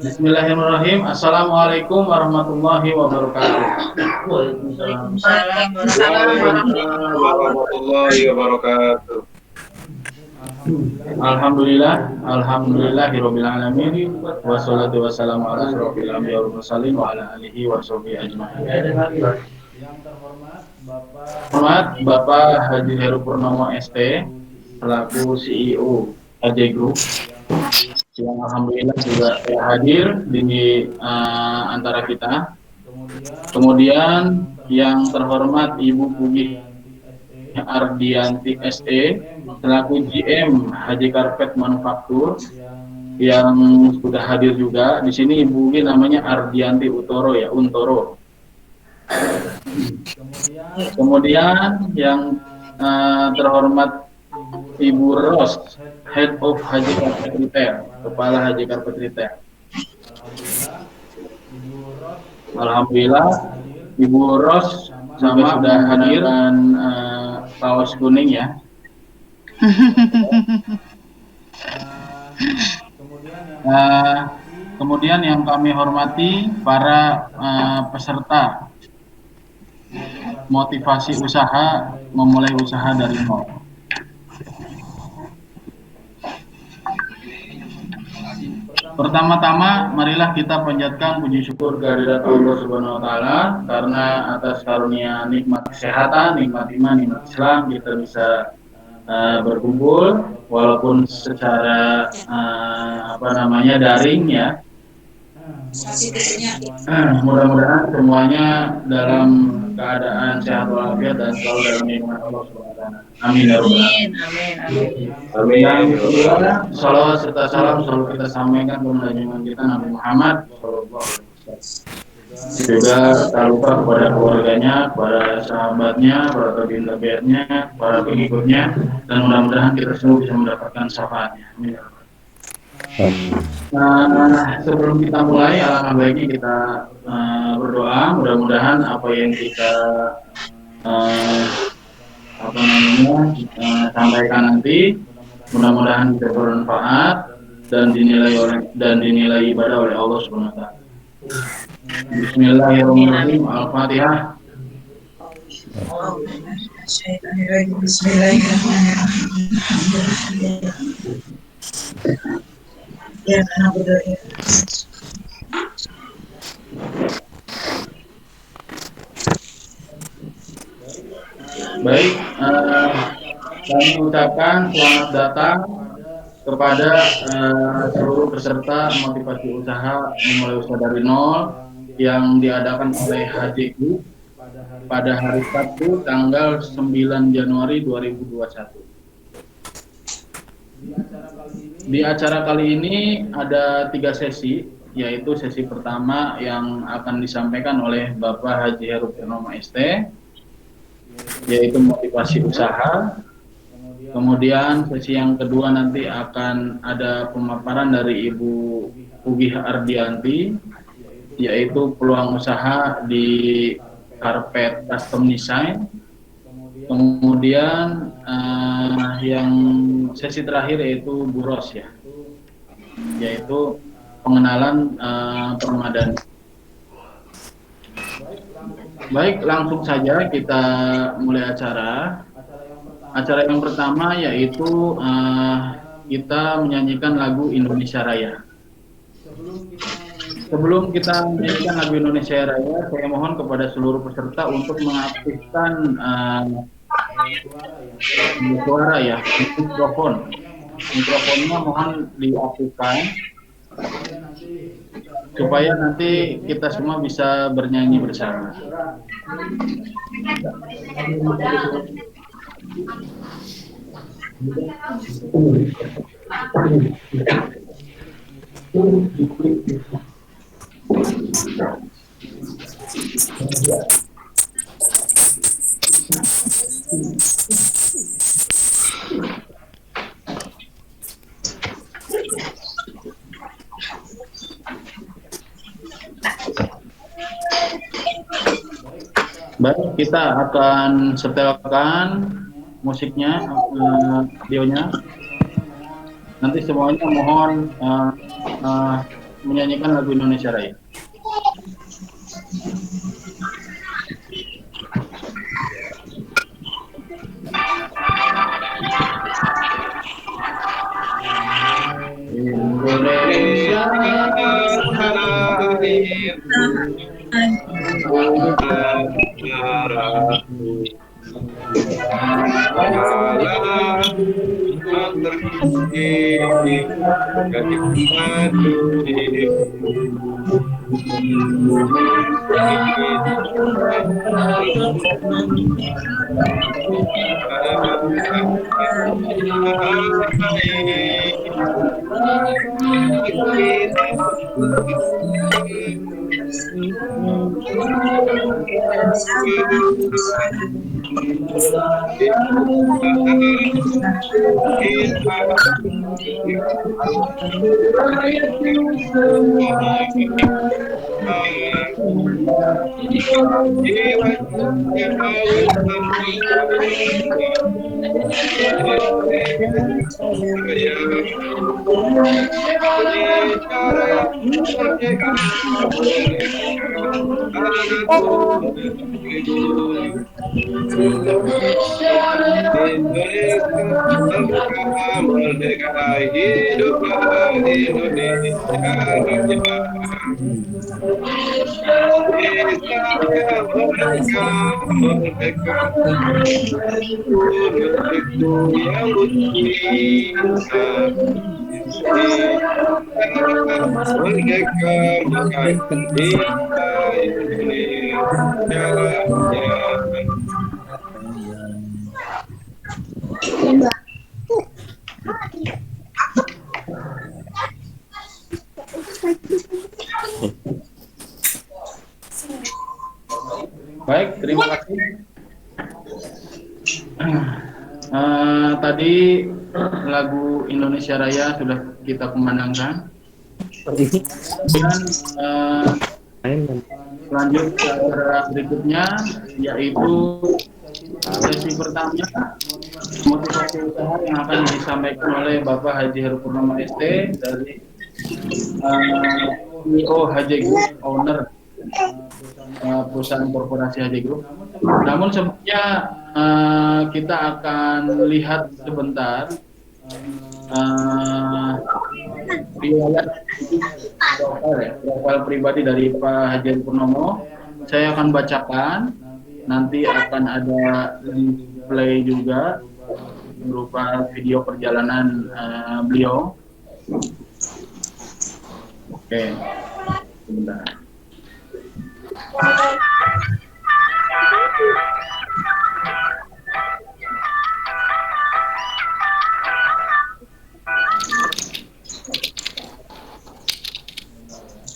Bismillahirrahmanirrahim. Assalamualaikum warahmatullahi wabarakatuh. Waalaikumsalam. Waalaikumsalam Waalaikumsalam warahmatullahi wabarakatuh. Alhamdulillahirabbil alamin wassalatu wassalamu ala asyrofil anbiya'i wal mursalin wa ala alihi wa sahbihi ajmain. Hormat Bapak Haji Heru Purnomo ST selaku CEO AJ Group yang alhamdulillah juga hadir di antara kita. Kemudian yang terhormat Ibu Pugi Ardianti SE selaku GM Haji Karpet Manufaktur yang sudah hadir juga. Di sini Ibu Pugi namanya Ardianti Utoro ya, Untoro. Kemudian yang terhormat Ibu Ros, Head of Haji Karpet Retail, Kepala Haji Karpet Retail. Alhamdulillah Ibu Ros sama sudah hadir dan kaos kuning ya. Kemudian yang kami hormati para peserta motivasi usaha memulai usaha dari nol. Pertama-tama, marilah kita panjatkan puji syukur kehadirat Allah Subhanahu wa Ta'ala karena atas karunia nikmat kesehatan, nikmat iman, nikmat Islam kita bisa berkumpul walaupun secara daring ya. Mudah-mudahan semuanya dalam keadaan sehat walafiat dan selalu dalam nikmat Allah Subhanahu wa Ta'ala. Amin ya rabbal alamin. Amin. Salawat serta salam selalu kita sampaikan kepada junjungan kita Nabi Muhammad sallallahu alaihi wasallam. Juga tak lupa kepada keluarganya, kepada sahabatnya, para tabi'in-tabi'atnya, para pengikutnya, dan mudah-mudahan kita semua bisa mendapatkan syafaatnya. Amin. Sebelum kita mulai, alangkah baiknya kita berdoa. Mudah-mudahan apa yang kita sampaikan nanti, mudah-mudahan bisa bermanfaat dan dinilai ibadah oleh Allah Subhanahu wa Ta'ala. Bismillahirrahmanirrahim. Al-Fatihah. Baik, kami ucapkan selamat datang kepada seluruh peserta motivasi usaha memulai usaha dari nol yang diadakan oleh HJQ pada hari Sabtu tanggal 9 Januari 2021. Di acara kali ini ada 3 sesi, yaitu sesi pertama yang akan disampaikan oleh Bapak Haji Heru Purnomo ST, yaitu motivasi usaha. Kemudian sesi yang kedua nanti akan ada pemaparan dari Ibu Pugi Ardianti, yaitu peluang usaha di karpet custom design. Kemudian yang sesi terakhir yaitu Bu Ros ya, yaitu pengenalan permadani. Baik, langsung saja kita mulai acara. Acara yang pertama yaitu kita menyanyikan lagu Indonesia Raya. Sebelum kita menyanyikan lagu Indonesia Raya, saya mohon kepada seluruh peserta untuk mengaktifkan suara ya, mikrofon. Mikrofonnya mohon diaktifkan supaya nanti kita semua bisa bernyanyi bersama. Baik, kita akan setelkan musiknya, videonya. Nanti semuanya mohon menyanyikan lagu Indonesia Raya. Indonesia tanah airku, darahku, segala yang terkini kenikmatu merdeka, hiduplah Indonesia Raya. Merdeka, merdeka, negeriku yang berbisa. Merdeka, merdeka, Indonesia Raya. Baik, terima kasih. Tadi lagu Indonesia Raya sudah kita kumandangkan. Dan lanjut ke acara berikutnya, yaitu sesi pertama motivasi usaha yang akan disampaikan oleh Bapak Haji Heru Purnomo ST dari CEO HJ Group, owner perusahaan korporasi HJ Group. Namun sebelumnya kita akan lihat sebentar riwayat profil pribadi dari Pak Haji Heru Purnomo. Saya akan bacakan, nanti akan ada display juga berupa video perjalanan beliau. Oke, sebentar.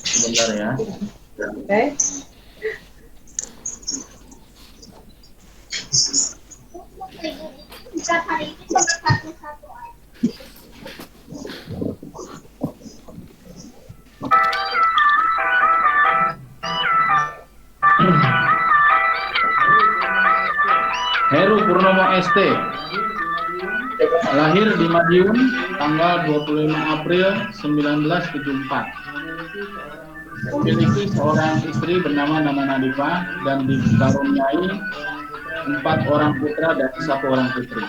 Sebentar ya. Oke. Heru Purnomo ST lahir di Madiun tanggal 25 April 1974. Memiliki seorang istri bernama Nana Nadifa dan dikaruniai 4 orang putra dan 1 orang putri.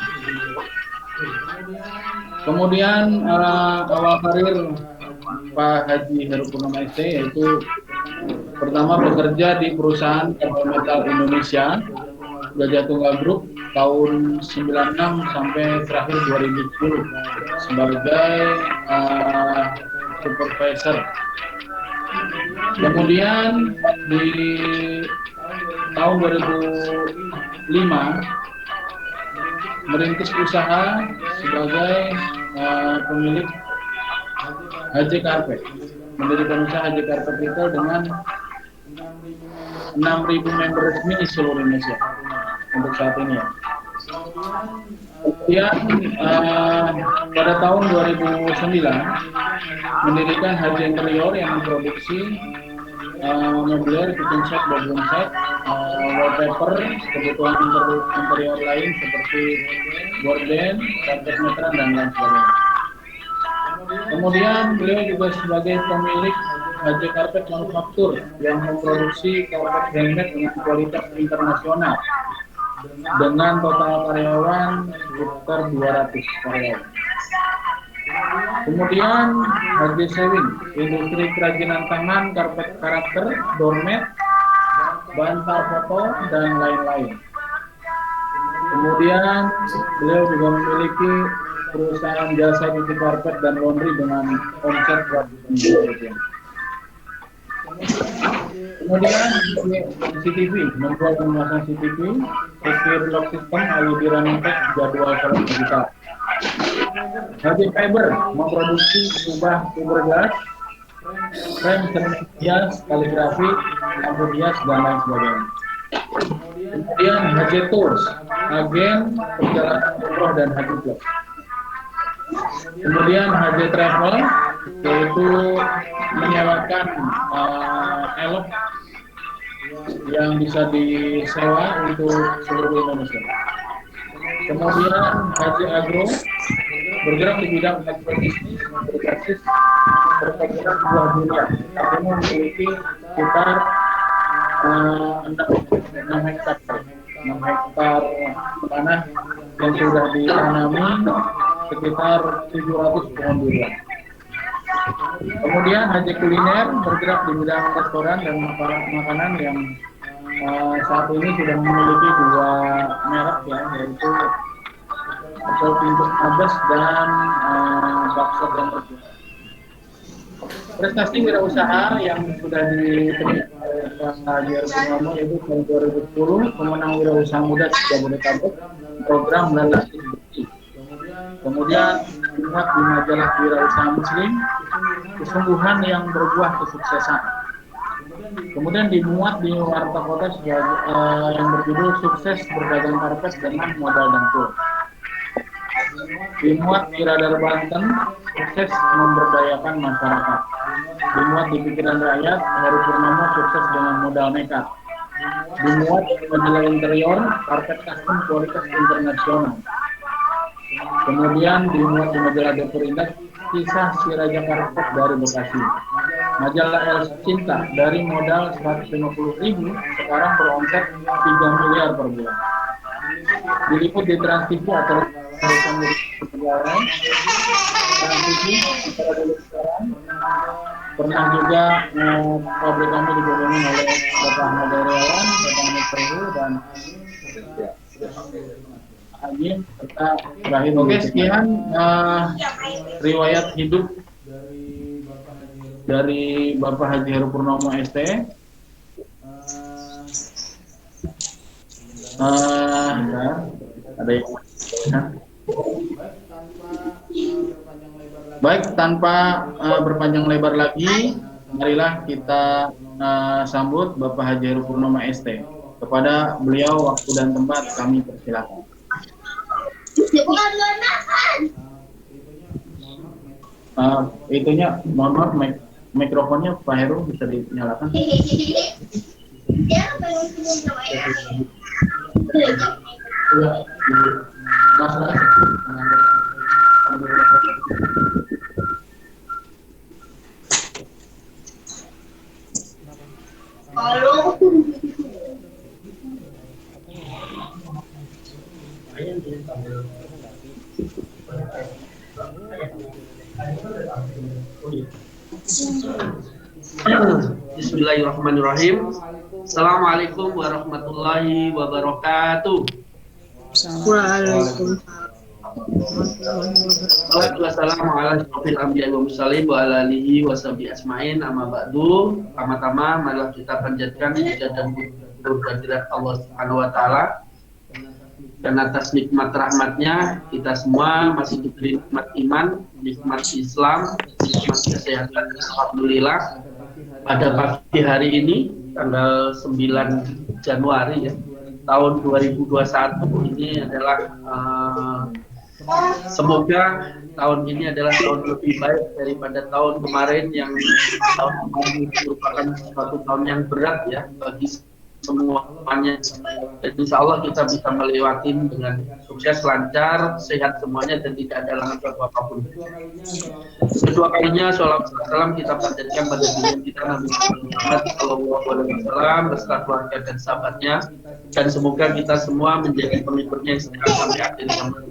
Kemudian awal karir Pak Haji Heru Purnomo ST yaitu pertama bekerja di perusahaan Kabel Metal Indonesia Gajah Tunggal Group tahun 96 sampai terakhir 2010 sebagai supervisor. Kemudian di tahun 2005 merintis usaha sebagai pemilik HJ Carpet, mendirikan usaha HJ Carpet Retail dengan 6.000 member resmi di seluruh Indonesia untuk saat ini ya. Kemudian pada tahun 2009 mendirikan HJ Interior yang memproduksi mobilier, kitchen set, bedroom set, wallpaper, kebutuhan interior lain seperti gorden, karpet meteran dan lain sebagainya. Kemudian beliau juga sebagai pemilik HJ Carpet Manufaktur yang memproduksi karpet handmade dengan kualitas internasional dengan total karyawan sekitar 200 karyawan. Kemudian HJ Sewing, industri kerajinan tangan, karpet karakter, doormat, bantal foto, dan lain-lain. Kemudian beliau juga memiliki perusahaan jasa cuci karpet dan laundry dengan omset ratusan juta rupiah. Kemudian CCTV, membuat dan memasang CCTV, secure lock system, LED running test, jadwal sholat digital. HJ Fiber, memproduksi kubah fiberglass, frame seramik hias, kaligrafi, lampu hias, dan lain sebagainya. Kemudian HJ Tours, agen perjalanan umroh dan haji plus. Kemudian HJ Travel, yaitu menyewakan elok yang bisa disewa untuk seluruh Indonesia. Kemudian HJ Agro, bergerak di bidang agrobisnis, berbasis perkebunan buah durian. Artinya memiliki sekitar 6 hektar tanah yang sudah ditanami sekitar 700 pohon durian. Kemudian HJ Kuliner, bergerak di bidang restoran dan makanan yang saat ini sudah memiliki 2 merek ya, yaitu Bakso Pintu Abas dan Bakso dan Pergi. Prestasi wirausaha yang sudah diterima oleh Pak Haji Purnomo yaitu tahun 2010 pemenang wirausaha muda Jabodetabek program Lelah Bukti. Kemudian dimuat di majalah Wirausaha Muslim kesungguhan yang berbuah kesuksesan. Kemudian dimuat di Warta Kota yang berjudul Sukses Berdagang Karpet dengan Modal Dengkul. Dimuat di Radar Banten, Sukses Memberdayakan Masyarakat. Dimuat di Pikiran Rakyat, Heru Purnomo Sukses dengan Modal Nekat. Dimuat di Majalah Interior, Karpet Custom Kualitas Internasional. Kemudian dimuat di Majalah Dapur Indah, Kisah Si Raja Karpet dari Bekasi. Majalah El Cinta, dari modal 150.000 sekarang beromset 3 miliar per bulan. Diliput di Trans TV atau Trans TV secara dulu sekarang. Pernah juga pabrik kami dibohongi oleh Bapak Ahmad Daryawan, Bapak Ahmad Perhu, dan Haji serta terakhir. Oke, sekian riwayat hidup dari Bapak Haji Heru Purnomo ST. Ada yang baik, tanpa berpanjang lebar lagi, marilah kita sambut Bapak Haji Heru Purnomo ST. Kepada beliau waktu dan tempat kami persilakan. Itunya, mohon maaf, mikrofonnya Pak Heru bisa dinyalakan. Bismillahirrahmanirrahim. Assalamualaikum warahmatullahi wabarakatuh. Waalaikumsalam. Wassalamualaikum warahmatullahi wabarakatuh wa ala alihi wa sahbihi asma'in. Amma ba'du. Pertama-tama marilah kita panjatkan puja dan kehadirat Allah Subhanahu wa taala. Dan atas nikmat rahmatnya kita semua masih diberi nikmat iman, nikmat Islam, nikmat kesehatan. Alhamdulillah pada pagi hari ini tanggal 9 Januari ya, tahun 2021 ini adalah semoga tahun ini adalah tahun lebih baik daripada tahun kemarin yang tahun kemarin merupakan suatu tahun yang berat ya bagi semuanya. Dan insya Allah kita bisa melewati dengan sukses, lancar, sehat semuanya dan tidak ada halangan suatu apapun. Kedua kalinya sholawat salam kita panjatkan pada junjungan kita Nabi Muhammad SAW beserta keluarga dan sahabatnya, dan semoga kita semua menjadi pengikutnya yang setia sampai akhir zaman.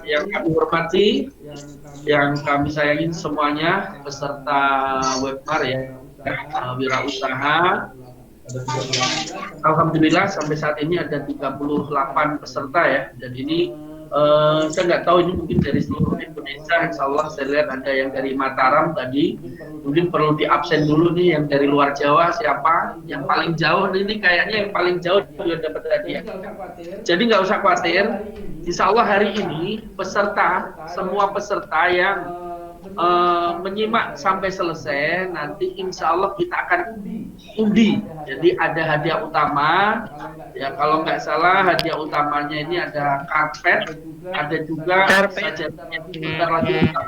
Yang kami hormati, yang kami sayangi semuanya peserta webinar ya, wirausaha. Alhamdulillah sampai saat ini ada 38 peserta ya, dan ini saya nggak tahu ini mungkin dari seluruh Indonesia. Insya Allah saya lihat ada yang dari Mataram tadi, mungkin perlu diabsen dulu nih yang dari luar Jawa siapa, yang paling jauh ini kayaknya yang paling jauh juga dapat hadiah. Jadi nggak usah khawatir, Insya Allah hari ini peserta, semua peserta yang menyimak sampai selesai, nanti insya Allah kita akan undi. Jadi ada hadiah utama ya, kalau nggak salah hadiah utamanya ini ada karpet, ada juga sajadah yang sebentar lagi kita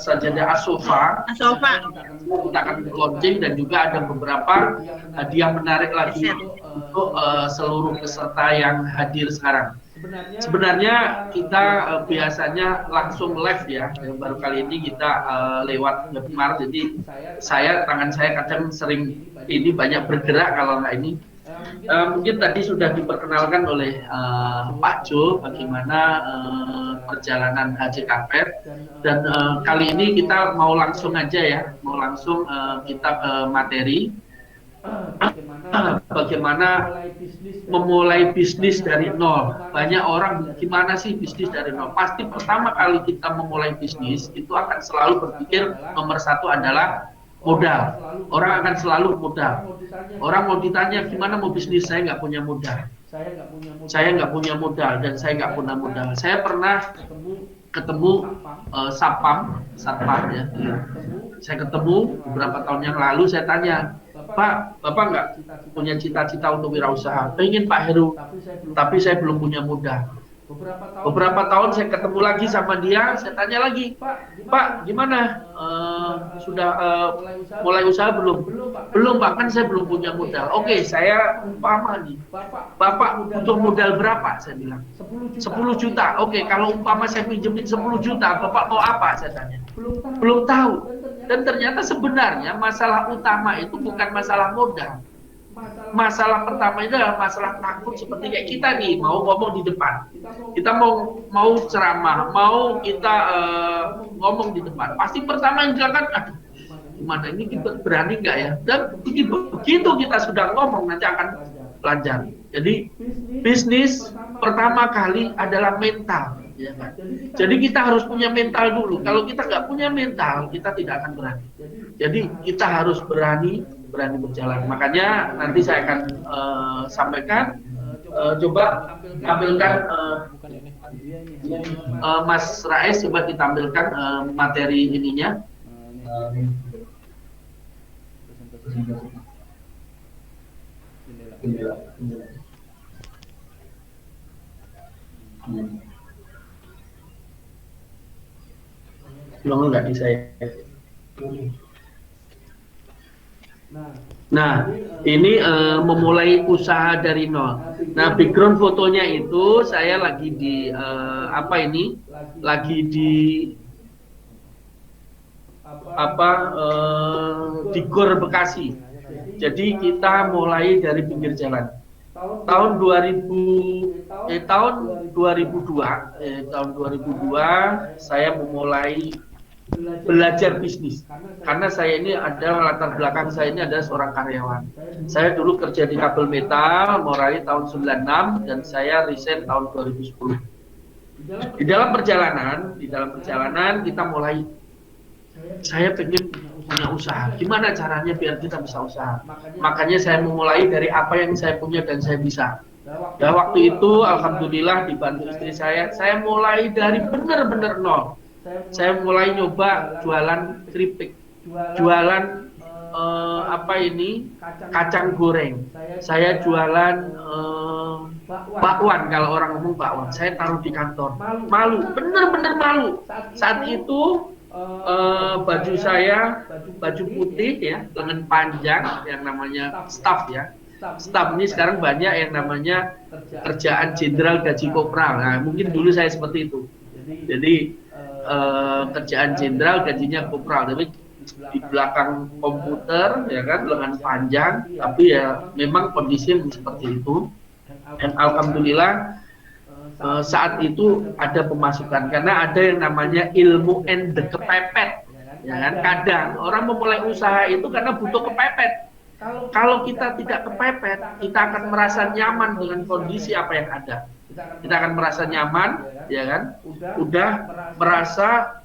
sajadah asofa kita akan launching, dan juga ada beberapa hadiah menarik lagi untuk seluruh peserta yang hadir sekarang. Sebenarnya kita biasanya langsung live ya, baru kali ini kita lewat webinar. Jadi tangan saya kadang sering ini banyak bergerak kalau nggak ini. Mungkin tadi sudah diperkenalkan oleh Pak Jo bagaimana perjalanan Haji Karpet, dan kali ini kita mau langsung aja ya, mau langsung kita ke materi. Bagaimana memulai bisnis dari nol. Banyak orang, gimana sih bisnis dari nol? Pasti pertama kali kita memulai bisnis itu akan selalu berpikir nomor satu adalah modal. Orang akan selalu modal. Orang mau ditanya gimana mau bisnis, saya nggak punya modal. Saya nggak punya modal dan saya nggak punya modal. Saya pernah ketemu satpam ya. Saya ketemu beberapa tahun yang lalu, saya tanya, Pak, Bapak nggak punya cita-cita untuk wirausaha? Pengen Pak Heru, tapi saya belum punya modal. Beberapa tahun saya ketemu lagi sama dia, saya tanya lagi, Pak, gimana? Sudah mulai usaha belum? Belum Pak, kan saya belum punya modal. Oke, saya umpama nih, Bapak butuh modal berapa? Saya bilang 10 juta. Oke, kalau umpama saya pinjemin 10 juta, Bapak mau apa? Saya tanya. Belum tahu. Dan ternyata sebenarnya masalah utama itu bukan masalah modal. Masalah pertama itu adalah masalah takut, seperti kayak kita nih mau ngomong di depan. Kita mau ceramah, mau kita ngomong di depan. Pasti pertama yang dilakukan, aduh, gimana ini kita berani nggak ya? Dan begitu kita sudah ngomong nanti akan lancar. Jadi bisnis pertama kali adalah mental. Ya kan? Jadi kita harus punya mental dulu. Kalau kita nggak punya mental, kita tidak akan berani. Jadi kita harus berani berjalan. Makanya nanti saya akan sampaikan. Coba tampilkan Mas Rais, coba ditampilkan materi ininya. Belum nggak di saya. Nah, ini memulai usaha dari nol. Nah, background fotonya itu saya lagi di lagi di di Gor Bekasi. Jadi kita mulai dari pinggir jalan. Tahun 2002 saya memulai belajar bisnis, karena saya ini adalah latar belakang saya ini adalah seorang karyawan. Saya dulu kerja di kabel metal mulai tahun 96 dan saya resign tahun 2010. Di dalam perjalanan kita mulai, saya pengen punya usaha. Gimana caranya biar kita bisa usaha? Makanya saya memulai dari apa yang saya punya dan saya bisa. Dan waktu itu alhamdulillah dibantu istri saya mulai dari benar-benar nol. Saya mulai nyoba jualan keripik, jualan kacang goreng. Saya jualan bakwan, kalau orang ngomong bakwan. Saya taruh di kantor. Malu, bener-bener malu. Saat itu baju saya baju putih ya, lengan panjang yang namanya staff ya. Staff ini sekarang banyak yang namanya kerjaan jenderal gaji kopral. Nah, mungkin dulu saya seperti itu. Jadi kerjaan jenderal gajinya kopral, tapi di belakang komputer ya kan, lengan panjang, tapi ya memang kondisi seperti itu. Dan alhamdulillah saat itu ada pemasukan karena ada yang namanya ilmu ende kepepet, ya kan. Kadang orang memulai usaha itu karena butuh kepepet. Kalau kita tidak kepepet, kita akan merasa nyaman dengan kondisi apa yang ada. Kita akan merasa nyaman, ya kan? Udah merasa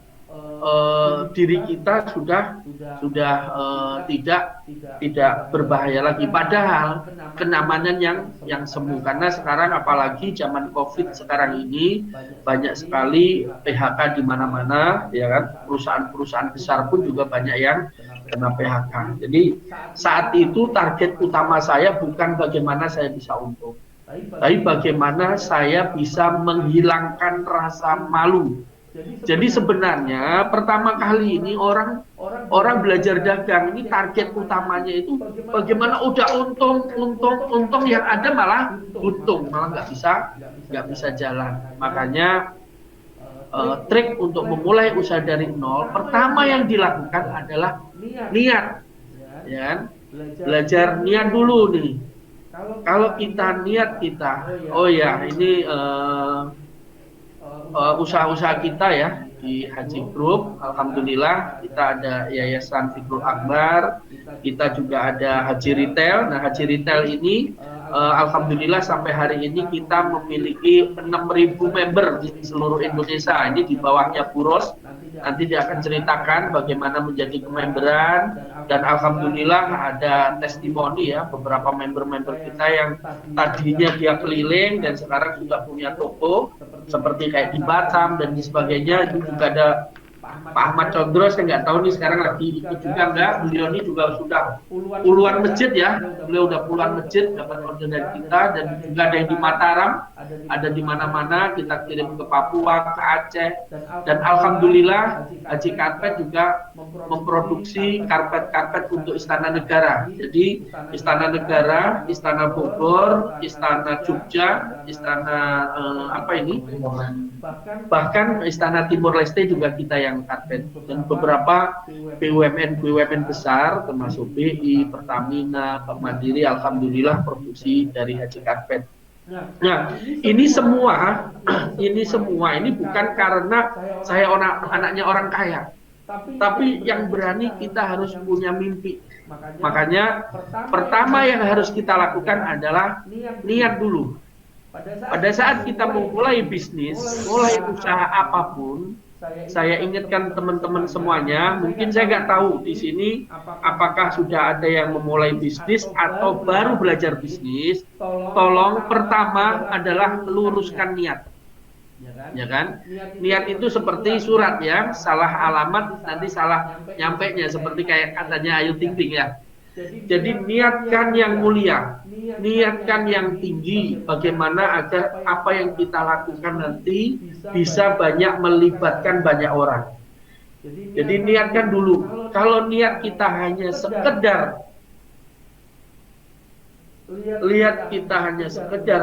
diri kita sudah tidak berbahaya lagi. Padahal kenyamanan yang semu. Karena sekarang apalagi zaman COVID sekarang ini banyak sekali PHK di mana-mana, ya kan? Perusahaan-perusahaan besar pun juga banyak yang kena PHK. Jadi saat itu target utama saya bukan bagaimana saya bisa untung, tapi bagaimana saya bisa menghilangkan rasa malu. Jadi sebenarnya pertama kali ini orang belajar dagang ini target utamanya itu bagaimana udah untung yang ada malah buntung, malah nggak bisa jalan. Makanya trik untuk memulai usaha dari nol, pertama yang dilakukan adalah niat, ya kan? Belajar niat dulu nih. Kalau kita niat oh ya ini usaha-usaha kita ya di Haji Group, alhamdulillah kita ada Yayasan Fikrul Akbar, kita juga ada Haji Retail. Nah, Haji Retail ini alhamdulillah sampai hari ini kita memiliki 6.000 member di seluruh Indonesia. Ini di bawahnya Buros. Nanti dia akan ceritakan bagaimana menjadi kememberan, dan alhamdulillah ada testimoni ya, beberapa member-member kita yang tadinya dia keliling dan sekarang sudah punya toko seperti kayak di Batam dan sebagainya. Itu juga ada Pak Ahmad Condro, saya nggak tahu nih sekarang lagi ikut juga enggak. Beliau ini juga sudah puluhan masjid ya, beliau udah puluhan masjid dapat order dari kita, dan juga ada yang di Mataram, ada di mana-mana, kita kirim ke Papua, ke Aceh, dan alhamdulillah Haji Karpet juga memproduksi karpet-karpet untuk Istana Negara. Jadi Istana Negara, Istana Bogor, Istana Jogja, Istana bahkan Istana Timur Leste juga kita yang karpet, dan beberapa BUMN besar termasuk BI, Pertamina, Bank Mandiri, alhamdulillah produksi dari Haji Karpet. Nah, ini semua ini bukan karena saya anaknya orang kaya, tapi yang berani kita harus punya mimpi. Makanya pertama yang harus kita lakukan adalah niat dulu. Pada saat kita memulai bisnis, mulai usaha apapun, saya ingatkan teman-teman semuanya, mungkin saya nggak tahu di sini apakah sudah ada yang memulai bisnis atau baru belajar bisnis. Tolong pertama adalah luruskan niat, ya kan? Niat itu seperti surat ya, salah alamat nanti salah nyampenya, seperti kayak katanya Ayu Ting Ting ya. Jadi niatkan yang mulia, niatkan yang tinggi, bagaimana agar apa yang kita lakukan nanti bisa banyak melibatkan banyak orang. Jadi niatkan dulu. Kalau niat kita hanya sekedar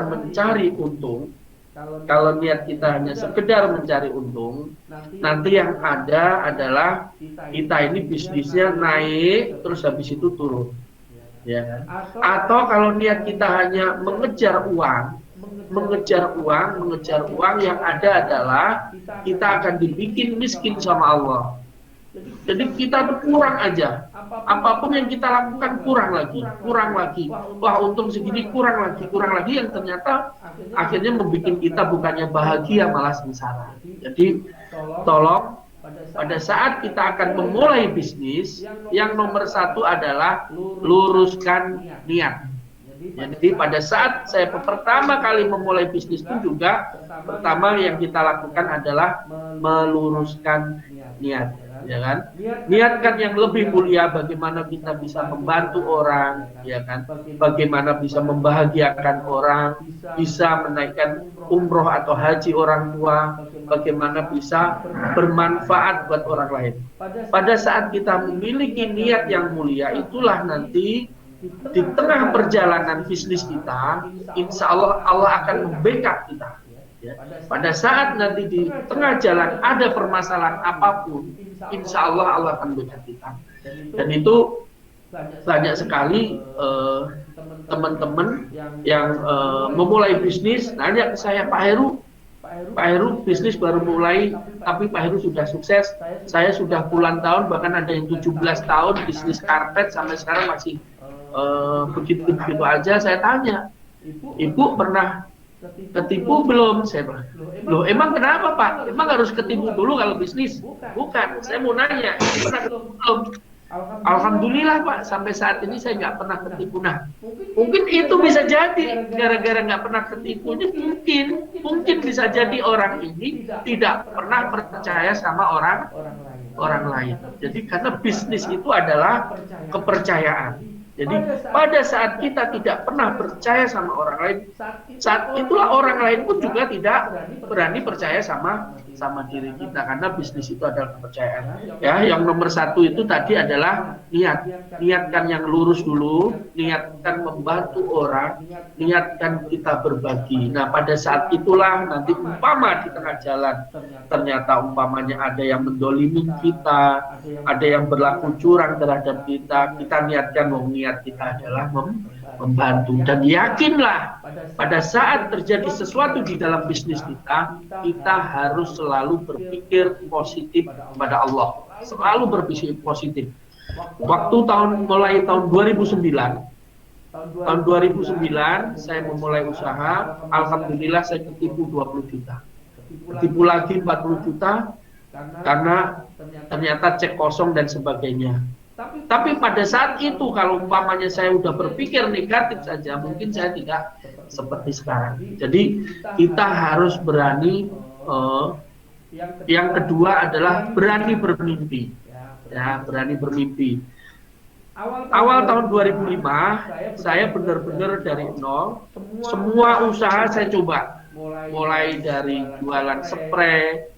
mencari untung, kalau niat kita hanya sekedar mencari untung, nanti yang ada adalah kita ini bisnisnya naik terus habis itu turun, ya kan? Atau kalau niat kita hanya mengejar uang, yang ada adalah kita akan dibikin miskin sama Allah. Jadi kita tuh kurang aja. Apapun yang kita lakukan kurang lagi. Wah, untung segini kurang lagi yang ternyata akhirnya membuat kita bukannya bahagia malah sengsara. Jadi tolong pada saat kita akan memulai bisnis, yang nomor satu adalah luruskan niat. Jadi pada saat saya pertama kali memulai bisnis itu juga pertama yang kita lakukan adalah meluruskan niat, ya kan? Niatkan yang lebih mulia, bagaimana kita bisa membantu orang, ya kan? Bagaimana bisa membahagiakan orang, bisa menaikkan umroh atau haji orang tua, bagaimana bisa bermanfaat buat orang lain. Pada saat kita memiliki niat yang mulia, itulah nanti di tengah perjalanan bisnis kita, insya Allah Allah akan membackup kita. Ya. Pada saat nanti di tengah jalan ada permasalahan apapun, insya Allah Allah akan backup kita. Dan itu banyak sekali teman-teman yang memulai bisnis nanya ke saya, Pak Heru bisnis baru mulai, tapi Pak Heru sudah sukses. Saya sudah puluhan tahun, bahkan ada yang 17 tahun bisnis karpet sampai sekarang masih begitu-begitu aja. Saya tanya, Ibu pernah ketipu belum? Saya bilang, loh emang kenapa Pak? Emang harus ketipu dulu kalau bisnis? Bukan, saya mau nanya, pernah ketipu belum? Alhamdulillah Pak, sampai saat ini saya nggak pernah ketipu. Nah, mungkin itu bisa jadi gara-gara nggak pernah ketipu ini mungkin bisa jadi orang ini tidak pernah percaya sama orang lain. Jadi karena bisnis itu adalah kepercayaan. Jadi pada saat kita tidak pernah percaya sama orang lain, saat itulah orang lain pun juga tidak berani percaya sama diri kita, karena bisnis itu adalah kepercayaan. Ya, yang nomor satu itu tadi adalah niatkan yang lurus dulu, niatkan membantu orang, niatkan kita berbagi. Nah, pada saat itulah nanti umpama di tengah jalan ternyata umpamanya ada yang mendolimi kita, ada yang berlaku curang terhadap kita, kita niatkan niat kita adalah membantu, dan yakinlah pada saat terjadi sesuatu di dalam bisnis kita harus selalu berpikir positif kepada Allah, selalu berpikir positif. Waktu mulai tahun 2009 saya memulai usaha, alhamdulillah saya ketipu 20 juta, ketipu lagi 40 juta karena ternyata cek kosong dan sebagainya. Tapi pada saat itu kalau umpamanya saya udah berpikir negatif saja, mungkin saya tidak seperti sekarang. Jadi kita harus berani. Yang kedua adalah berani bermimpi. Ya, berani bermimpi. Awal tahun 2005 saya benar-benar dari nol, semua usaha saya coba. Mulai dari jualan spray,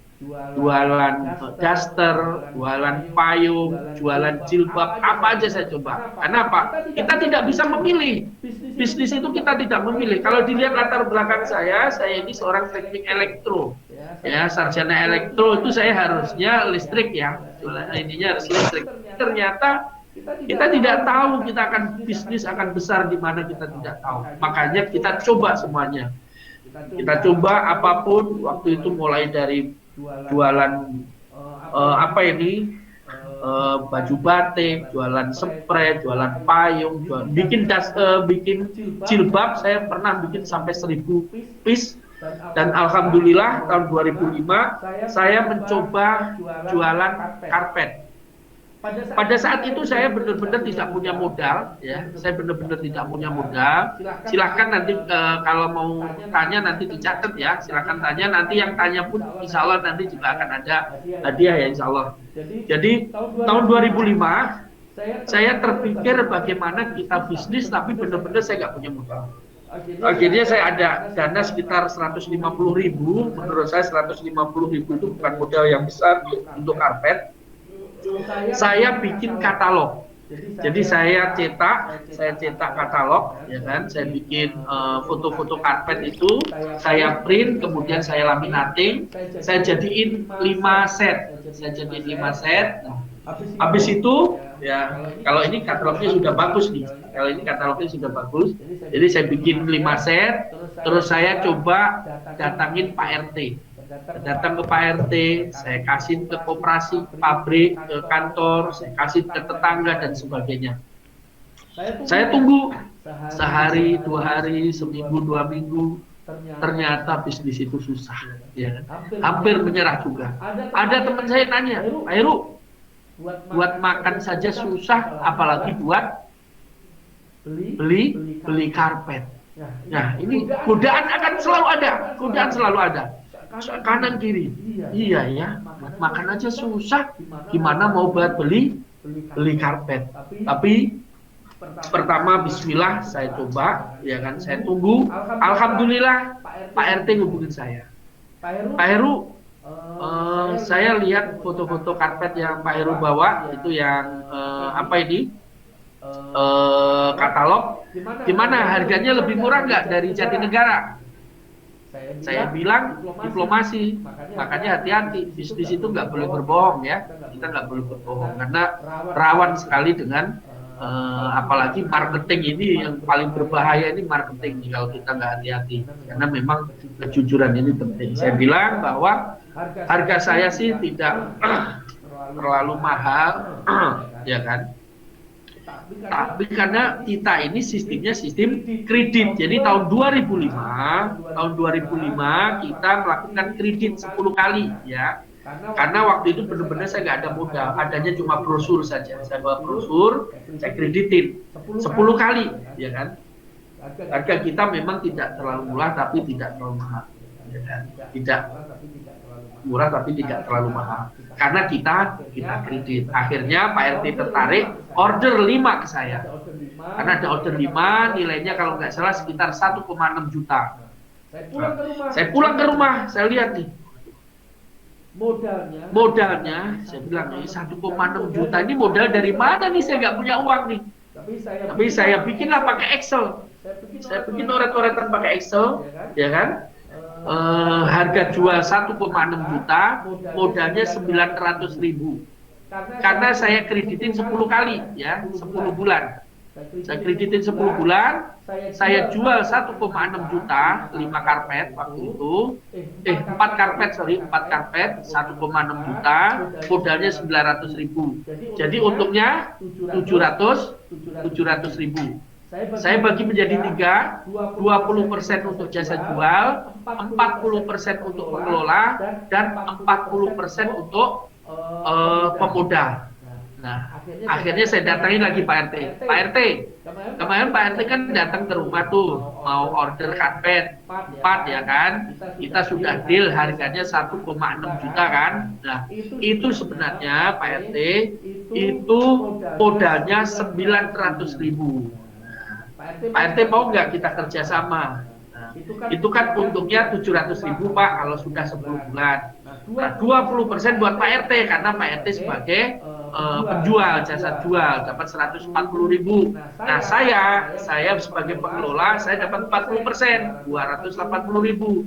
jualan daster, jualan payung, jualan jilbab, apa aja saya coba. Karena apa? Kita tidak bisa memilih. Bisnis itu kita tidak memilih. Kalau dilihat latar belakang saya ini seorang teknik elektro. Ya, sarjana elektro itu saya harusnya listrik ya. Ininya harus listrik. Ternyata kita tidak tahu kita akan bisnis akan besar di mana, kita tidak tahu. Makanya kita coba semuanya. Kita coba apapun, waktu itu mulai dari jualan baju batik, jualan spray, jualan payung, bikin jilbab. Saya pernah bikin sampai 1000 piece, dan alhamdulillah tahun 2005 saya mencoba jualan karpet. Pada saat itu saya benar-benar tidak punya modal, ya. Saya benar-benar tidak punya modal. Silahkan nanti kalau mau tanya nanti dicatat ya. Silahkan tanya, nanti yang tanya pun insya Allah nanti juga akan ada hadiah ya insya Allah. Jadi tahun 2005 saya terpikir bagaimana kita bisnis tapi benar-benar saya nggak punya modal. Akhirnya saya ada dana sekitar 150.000. Menurut saya 150.000 itu bukan modal yang besar untuk karpet. Saya bikin katalog. Jadi saya cetak katalog, ya kan? Saya bikin foto-foto karpet itu, saya print, kemudian saya laminating, saya jadiin 5 set. Nah, habis itu ya, kalau ini katalognya sudah bagus nih. Kalau ini katalognya sudah bagus. Jadi saya bikin 5 set, terus saya coba datangin Pak RT. Datang ke Pak RT, saya kasih ke koperasi, pabrik, ke kantor, saya kasih ke tetangga dan sebagainya. Saya tunggu sehari, 2 hari, seminggu, 2 minggu. Ternyata bisnis itu susah, ya. Hampir menyerah juga. Ada teman saya nanya, Pak Heru, buat makan saja susah, apalagi buat beli karpet. Nah, ini godaan akan selalu ada, kanan kiri. Iya ya, makan aja susah. Gimana mau buat beli karpet? Tapi pertama Bismillah saya coba, ya kan, saya tunggu. Alhamdulillah Pak RT hubungin saya. Pak Heru, saya lihat foto-foto karpet yang Pak Heru bawa itu yang apa ini? Katalog. Gimana harganya lebih murah nggak dari Jatinegara? Saya bilang diplomasi, makanya hati-hati, bisnis itu nggak boleh berbohong ya, kita nggak boleh berbohong karena rawan sekali dengan apalagi marketing ini yang paling berbahaya ini marketing kalau kita nggak hati-hati, karena memang kejujuran ini penting. Saya bilang bahwa harga saya sih tidak terlalu mahal, ya kan. Tapi karena kita ini sistemnya sistem kredit. Jadi tahun 2005 kita melakukan kredit 10 kali ya. Karena waktu itu benar-benar saya nggak ada modal, adanya cuma brosur saja. Saya bawa brosur, saya kreditin 10 kali, ya kan. Harga kita memang tidak terlalu murah tapi tidak terlalu mahal, ya kan. Tidak murah tapi tidak terlalu mahal. Karena kita kredit. Akhirnya Pak RT tertarik, order 5 ke saya. Karena ada order 5, nilainya kalau nggak salah sekitar 1,6 juta. Saya pulang ke rumah, saya lihat nih. Modalnya, saya bilang nih 1,6 juta ini modal dari mana nih? Saya nggak punya uang nih. Tapi saya bikinlah pakai Excel. Saya bikin oret-oretan pakai Excel, ya kan? Harga jual 1,6 juta, modalnya 900.000. Karena saya kreditin 10 kali ya, 10 bulan. Saya kreditin 10 bulan, saya jual 1,6 juta, 5 karpet waktu itu. 4 karpet, 1,6 juta, modalnya 900.000. Jadi untungnya 700.000. Saya bagi menjadi 3, 20% untuk jasa jual, 40% untuk pengelola, dan 40% untuk pemodal. Nah, akhirnya saya datangin lagi Pak RT. Pak RT, kemarin Pak RT kan datang ke rumah tuh, mau order karpet 4 ya kan. Kita sudah deal harganya 1,6 juta kan. Nah, itu sebenarnya Pak RT, itu modalnya 900.000. Pak RT mau nggak kita kerjasama? Nah, itu kan untungnya 700.000 Pak kalau sudah 10 bulan. Nah, 20% buat Pak RT karena Pak RT sebagai penjual, jasa jual dapat 140.000. Nah, saya sebagai pengelola saya dapat 40%, 280.000.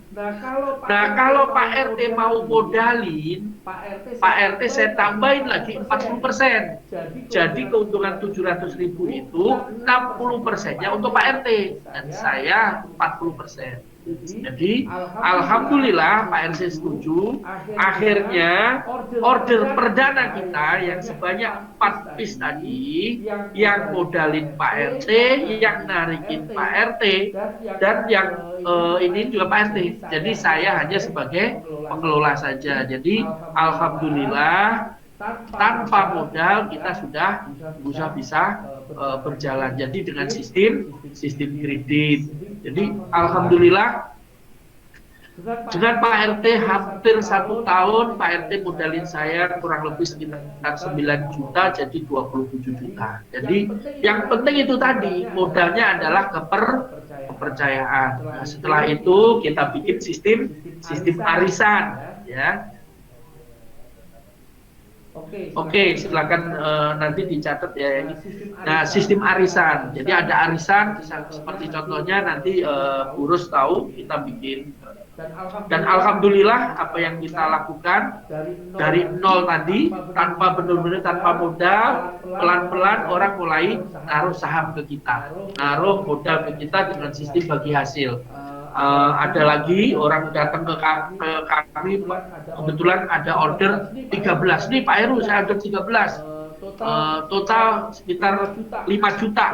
Nah, kalau Pak RT mau modalin, Pak RT saya tambahin lagi 40%. Jadi keuntungan 700.000 itu 60%-nya untuk Pak RT dan saya 40%. Jadi alhamdulillah Pak RT setuju. Akhirnya order perdana kita yang sebanyak 4 piece tadi, yang modalin Pak RT, yang narikin Pak RT, dan yang ini juga Pak RT. Jadi saya hanya sebagai pengelola saja. Jadi alhamdulillah tanpa modal kita sudah bisa berjalan. Jadi dengan sistem kredit. Jadi alhamdulillah dengan Pak RT hampir 1 tahun, Pak RT modalin saya kurang lebih sekitar 9 juta, jadi 27 juta. Jadi yang penting itu tadi, modalnya adalah kepercayaan. Nah, setelah itu kita bikin sistem arisan, ya. Oke, silakan nanti dicatat ya. Nah, sistem arisan. Jadi ada arisan, seperti contohnya nanti Burus tahu kita bikin. Dan alhamdulillah apa yang kita lakukan dari nol tadi, benar-benar tanpa modal, pelan-pelan orang mulai naruh saham ke kita, naruh modal ke kita dengan sistem bagi hasil. Ada lagi orang datang ke kami, kebetulan ada order 13 nih Pak Heru, saya order 13. total sekitar 5 juta.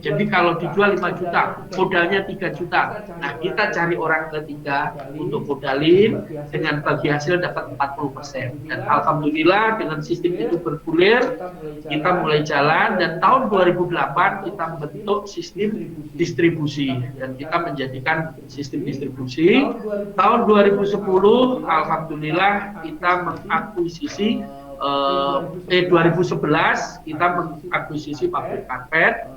Jadi kalau dijual 5 juta, modalnya 3 juta. Nah, kita cari orang ketiga untuk modalin, dengan bagi hasil dapat 40%. Dan alhamdulillah dengan sistem itu bergulir, kita mulai jalan, dan tahun 2008 kita membentuk sistem distribusi, dan kita menjadikan sistem distribusi. Tahun 2010 alhamdulillah kita mengakuisisi 2011 kita mengakuisisi pabrik karpet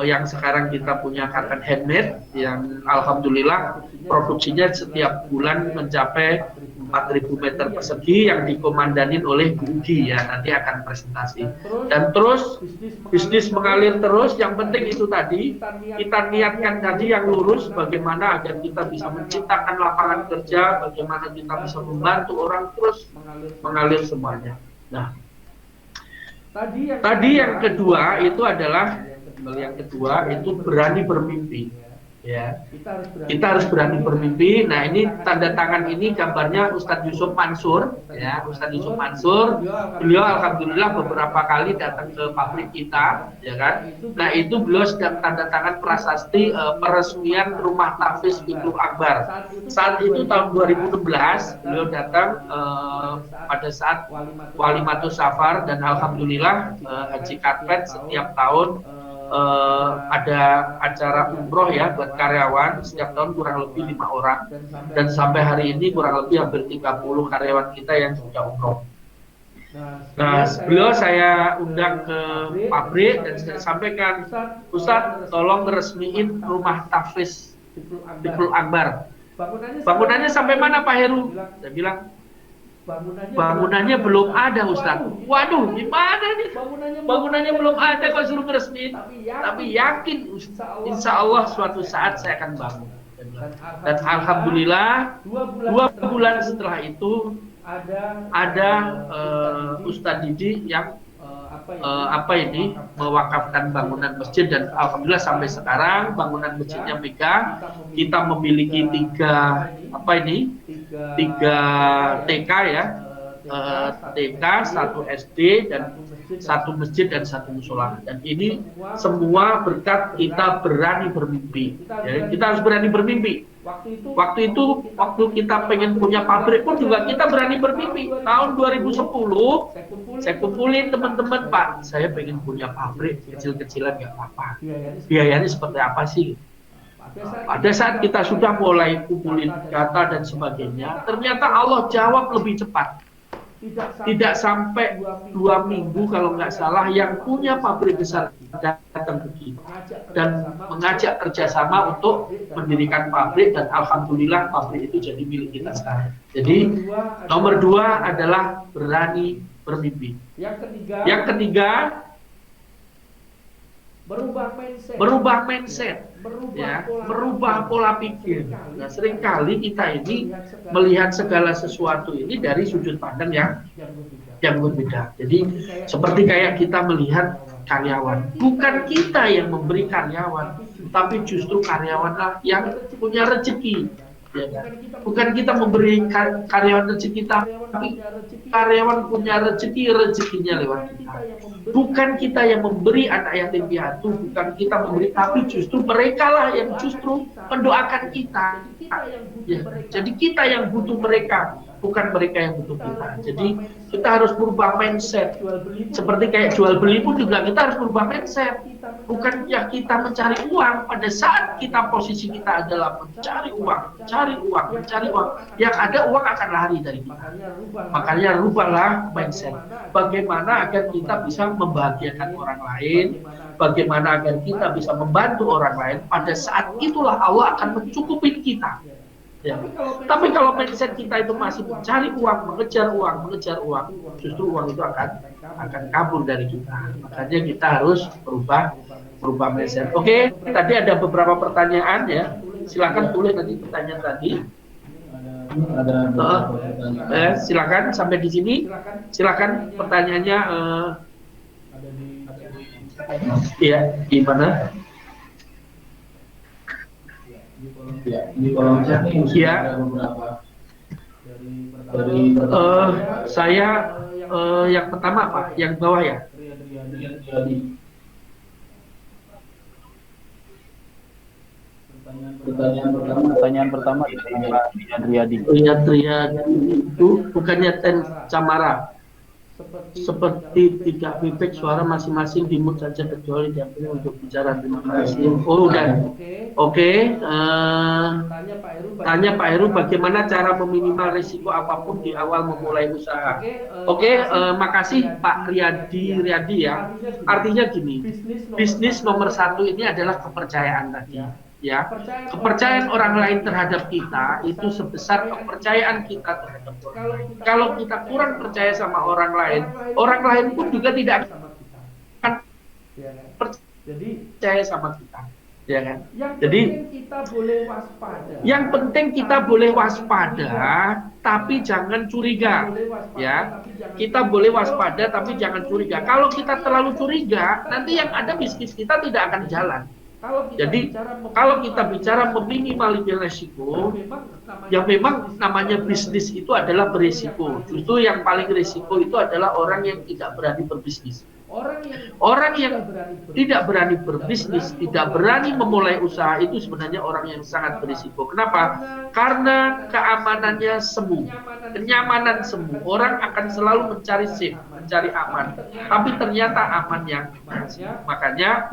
yang sekarang kita punya karpet handmade yang alhamdulillah produksinya setiap bulan mencapai 4.000 meter persegi yang dikomandanin oleh Bu Ugi, ya nanti akan presentasi. Dan terus bisnis mengalir terus, yang penting itu tadi kita niatkan tadi yang lurus, bagaimana agar kita bisa menciptakan lapangan kerja, bagaimana kita bisa membantu orang, terus mengalir semuanya. Nah, tadi yang kedua itu adalah berani bermimpi. Ya, kita harus berani bermimpi. Nah, ini tanda tangan ini gambarnya Ustadz Yusuf Mansur, ya Ustadz Yusuf Mansur. Beliau alhamdulillah beberapa kali datang ke pabrik kita, ya kan. Nah, itu beliau sedang tanda tangan prasasti peresmian rumah tahfiz Fikrul Akbar. Saat itu tahun 2016 beliau datang pada saat Walimatus Safar, dan alhamdulillah Haji Karpet setiap tahun ada acara umroh ya buat karyawan, setiap tahun kurang lebih 5 orang, dan sampai hari ini kurang lebih hampir 30 karyawan kita yang sudah umroh. Nah, beliau saya undang ke pabrik dan saya sampaikan, Ustadz tolong resmiin rumah tahfiz Fikrul Akbar. Bangunannya sampai mana Pak Heru? Saya bilang bangunannya belum ada Ustadz. Waduh, gimana nih? Bangunannya belum ada kok suruh resmiin. Tapi yakin insya Allah suatu saat saya akan bangun. Dan alhamdulillah 2 bulan setelah itu ada Ustadz Didi yang mewakafkan bangunan masjid, dan alhamdulillah sampai sekarang bangunan masjidnya megah. Kita memiliki 3 TK ya, TK, 1 SD dan 1 masjid dan 1 musola. Dan ini semua berkat kita berani bermimpi. Ya, kita harus berani bermimpi. Waktu kita pengen punya pabrik pun juga kita berani bermimpi. Tahun 2010 saya kumpulin teman-teman, Pak, saya pengen punya pabrik kecil-kecilan nggak apa-apa. Biayanya seperti apa sih? Pada saat kita sudah mulai kumpulin data dan sebagainya, ternyata Allah jawab lebih cepat. Tidak sampai 2 minggu kalau nggak salah, yang punya pabrik besar datang ke kita dan mengajak kerjasama untuk mendirikan pabrik, dan alhamdulillah pabrik itu jadi milik kita sekarang. Jadi nomor 2 adalah berani bermimpi. Yang ketiga berubah mindset, merubah pola pikir. Nah, seringkali kita ini melihat segala sesuatu ini dari sudut pandang yang berbeda. Jadi seperti kayak kita melihat karyawan, bukan kita yang memberi karyawan, tapi justru karyawanlah yang punya rezeki. Ya kan? Bukan kita memberi karyawan rezeki, tapi karyawan punya rezeki, rezekinya lewat kita. Bukan kita yang memberi anak yatim piatu, bukan kita memberi, tapi justru mereka lah yang justru mendoakan kita. Ya, jadi kita yang butuh mereka, bukan mereka yang butuh kita. Jadi kita harus berubah mindset. Seperti kayak jual beli pun juga kita harus berubah mindset. Bukan ya kita mencari uang. Pada saat kita posisi kita adalah mencari uang, mencari uang, yang ada uang akan lari dari kita. Makanya rubahlah mindset. Bagaimana agar kita bisa membahagiakan orang lain, bagaimana agar kita bisa membantu orang lain. Pada saat itulah Allah akan mencukupi kita. Ya. Tapi kalau mindset kita itu masih mencari uang, mengejar uang, justru uang itu akan kabur dari kita. Makanya kita harus berubah mindset. Oke, tadi ada beberapa pertanyaan ya. Silakan tulis nanti pertanyaan tadi. Silakan sampai di sini. Silakan pertanyaannya. Iya, gimana? Ya, di kolom chat ini ya. ada beberapa Saya yang pertama Pak, yang bawah ya. Pertanyaan pertama Riyadi. Riyad itu bukannya Ten Camara. Seperti 3 feedback suara masing-masing dimut saja kecuali diambil untuk bicara. Terima kasih. Oh udah. Oke. Tanya Pak Heru bagaimana cara meminimal risiko apapun di awal memulai usaha. Oke. Makasih Pak Riyadi ya. Artinya gini, bisnis nomor 1 ini adalah kepercayaan tadi. Ya, kepercayaan orang lain terhadap kita itu sebesar kepercayaan kita terhadap orang lain. Kalau kita kurang percaya sama orang lain pun juga tidak akan percaya sama kita, ya kan? Jadi yang penting kita boleh waspada, tapi jangan curiga, ya. Kita boleh waspada, tapi jangan curiga. Kalau kita terlalu curiga, nanti yang ada bisnis kita tidak akan jalan. Jadi kalau kita bicara meminimalisir resiko, ya memang namanya bisnis itu adalah berisiko. Justru yang paling risiko itu adalah orang yang tidak berani berbisnis. Orang yang tidak berani berbisnis, tidak berani memulai usaha itu sebenarnya orang yang sangat berisiko. Kenapa? Karena keamanannya semu, kenyamanan semu. Orang akan selalu mencari safe, mencari aman. Tapi ternyata aman yang makanya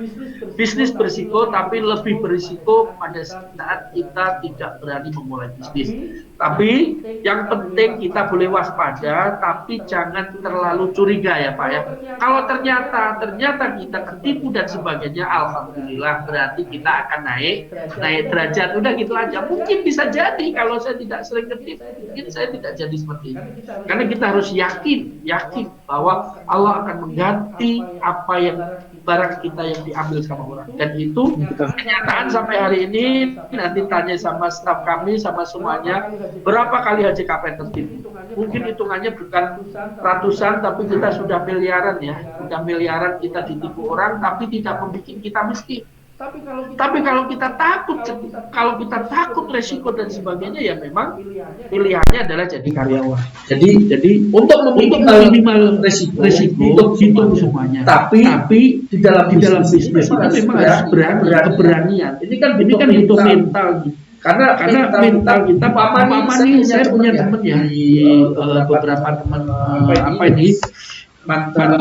bisnis berisiko, tapi lebih berisiko pada saat kita tidak berani memulai bisnis. Tapi yang penting kita boleh waspada, tapi jangan terlalu curiga ya Pak ya. Kalau ternyata kita ketipu dan sebagainya, alhamdulillah berarti kita akan naik derajat. Udah gitu aja. Mungkin bisa jadi kalau saya tidak sering ketipu, mungkin saya tidak jadi seperti ini. Karena kita harus yakin bahwa Allah akan mengganti apa yang barang kita yang diambil sama orang. Dan itu kenyataan sampai hari ini. Nanti tanya sama staf kami, sama semuanya, berapa kali Haji KPN tertipu. Mungkin hitungannya bukan ratusan, tapi kita sudah miliaran ya. Sudah miliaran kita ditipu orang, tapi tidak membuat kita miskin. Tapi kalau kita takut resiko dan sebagainya, ya memang pilihannya adalah jadi karyawan. Jadi untuk meminimal resiko hitung semuanya. Tapi di dalam bisnis itu memang harus keberanian. Ini kan hitung mental. Karena mental kita, Paman ini saya punya teman ya, beberapa teman mantan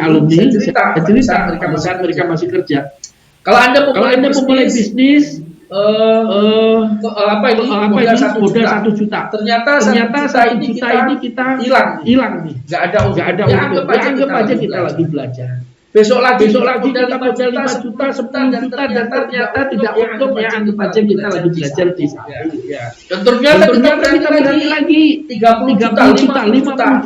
alumni. Jadi saat mereka masih kerja. Kalau Anda memulai bisnis, modal 1 juta. Ternyata 1 juta ini kita hilang nih. Nggak ada untung. Anggap aja kita lagi belajar. Besok lagi kita modal 5 juta, 10 juta, dan ternyata tidak untung ya. Anggap aja kita lagi belajar di sana. Dan ternyata kita beli lagi 30 juta, 50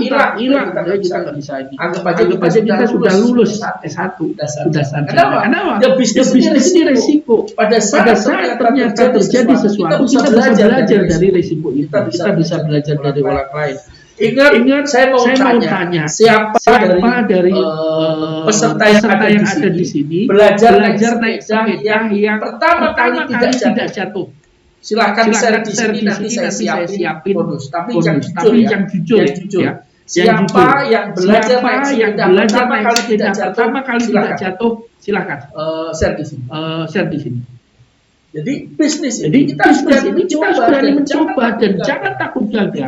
juta, hilang. Kita nggak bisa ini. Anggap aja kita sudah lulus S1, sudah sarjana. Kenapa? Ya bisnis ini resiko. Pada saat ternyata terjadi sesuatu, kita bisa belajar dari resiko itu. Kita bisa belajar dari orang lain. Ingat, saya mau tanya siapa dari peserta yang ada di sini belajar naik sepeda yang pertama kali tidak jatuh. Silahkan share di sini, nanti saya siapin bonus. Tapi yang jujur ya. Siapa yang belajar naik sepeda pertama kali tidak jatuh, silahkan share di sini. Jadi bisnis ini kita harus berani mencoba dan jangan takut gagal.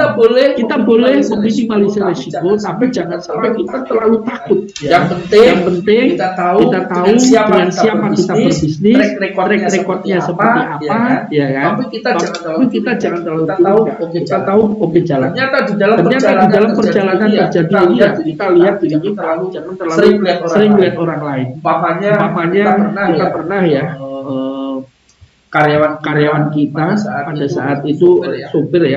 Kita boleh meminimalisir risiko, tapi jangan sampai kita terlalu takut. Yang penting kita tahu dengan siapa kita berbisnis, track recordnya seperti apa, ya kan? Tapi kita jangan terlalu kita tahu oke jalan. Ternyata di dalam perjalanan terjadi ini ya, kita lihat ini jangan terlalu sering lihat orang lain. Umpamanya kita pernah ya. Karyawan kita pada saat itu supir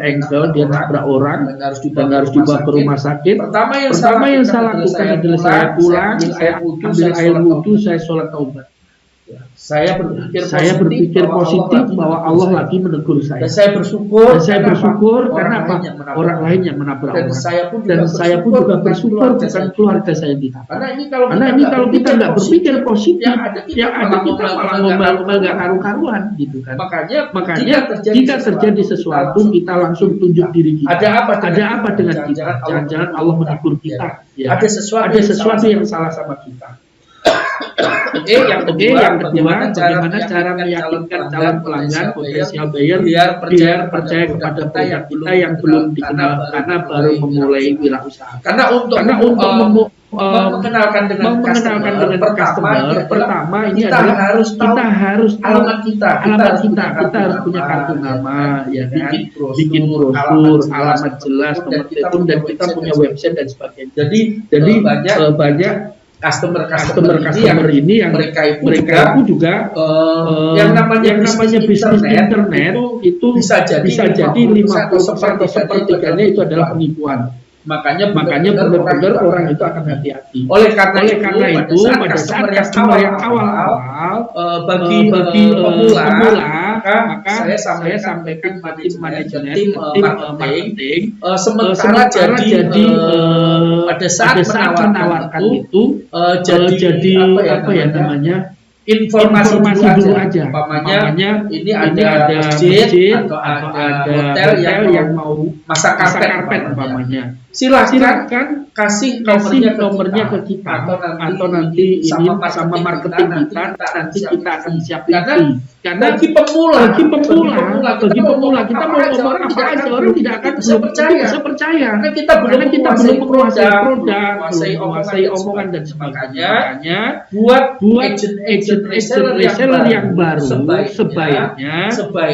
engkel, dia nabrak orang dan harus dibawa ke rumah sakit. Pertama yang saya lakukan adalah saya pulang, saya ambil air wudhu, saya sholat taubat. Saya berpikir positif bahwa Allah lagi menegur saya. Dan saya bersyukur karena apa? Orang lain yang menabrak dan orang. saya pun juga bersyukur bukan keluarga saya di Karena ini kalau kita nggak berpikir positif, yang ada kita malah ngomel-ngomel nggak karu-karuan gitu kan. Makanya jika terjadi sesuatu kita langsung tunjuk diri kita. Ada apa dengan kita? Jangan-jangan Allah menegur kita. Ya. Ada sesuatu yang salah sama kita. yang kedua, bagaimana cara meyakinkan calon pelanggan potensial buyer biar percaya kepada produk kita yang belum dikenal karena baru memulai wirausaha. Karena untuk mengenalkan dengan customer, pertama ini kita adalah harus tahu kita harus alamat kita harus punya kartu nama, ya kan, bikin brosur, alamat jelas, nomor telepon, dan kita punya website dan sebagainya. Jadi banyak customer ini yang mereka itu juga yang namanya bisnis internet itu bisa jadi 50% sepertiganya itu adalah penipuan. Makanya benar-benar orang itu akan hati-hati. Oleh karena itu pada saat customer yang awal bagi pemula, maka saya sampaikan tim manajemen, tim marketing, sementara jadi pada saat menawarkan itu jadi apa ya namanya, informasi dulu aja. Umpamanya ini ada masjid atau ada hotel yang mau masang karpet umpamanya. Silakan kasih nomornya ke kita atau nanti ini sama marketing kita, nanti kita akan siapin. Karena bagi pemula kita mau ngomong apa aja orang tidak akan bisa percaya. Karena kita belum menguasai produk, belum menguasai omongan dan sebagainya. Makanya buat agent reseller yang baru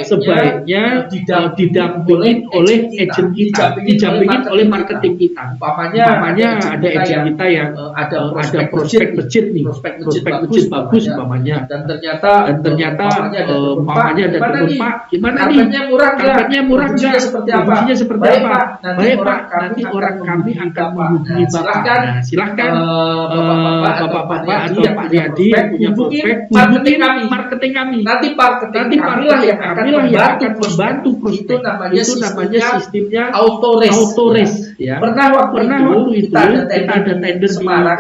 sebaiknya didampingin oleh agent kita, didampingin oleh marketing kita. Umpamanya ada agent kita yang ada prospek masjid nih, prospek masjid bagus umpamanya. Dan ternyata umpamanya ada teman, Pak, gimana nih? Karpetnya murah enggak? Fungsinya seperti apa? Baik Pak, nanti orang kami akan menghubungi Bapak. Nah, silahkan Bapak-bapak atau Pak Riyadi yang punya prospek, hubungin marketing kami. Nanti marketing kamilah yang akan membantu prospek. Itu namanya sistemnya auto race. Ya. Pernah waktu itu kita ada tender di Semarang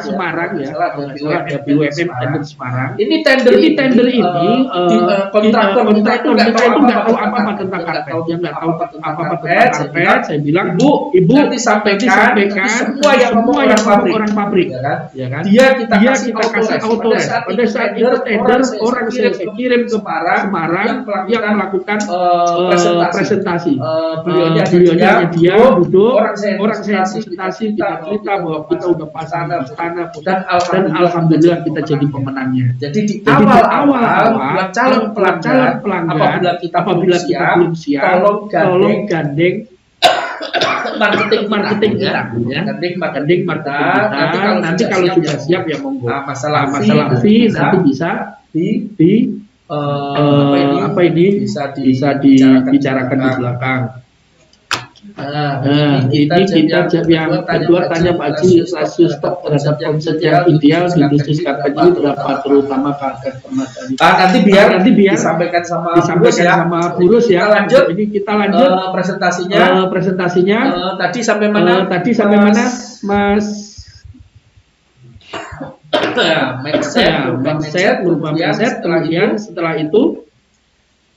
ya, ada BUMN tender Semarang. Ini tender ini kontraktor kita itu nggak tahu apa-apa tentang karpet. Dia nggak tahu apa-apa tentang karpet. Saya bilang, Ibu nanti sampaikan semua yang ngomong orang pabrik. Ya kan? Dia kita kasih auto race. Pada saat itu tender orang saya kirim ke Semarang yang melakukan presentasi. Beliaunya dia duduk, orang saya presentasi, kita cerita bahwa kita udah pasang di istana, dan alhamdulillah kita jadi pemenangnya. Jadi di awal calon pelanggan apabila kita belum siap, tolong gandeng marketing kita, ya. Gandeng marketing kita. Nanti kalau sudah siap ya monggo. Masalah fee nanti bisa bisa dibicarakan di belakang. Ini kita yang kedua tanya Pak Haji, rasio stok terhadap omset yang ideal di bisnis karpet ini berapa, terutama karpet permadani. Nanti biar disampaikan sama Burus ya. Kita lanjut presentasinya. Tadi sampai mana? Mas? Mindset, berupa mindset. Kemudian setelah itu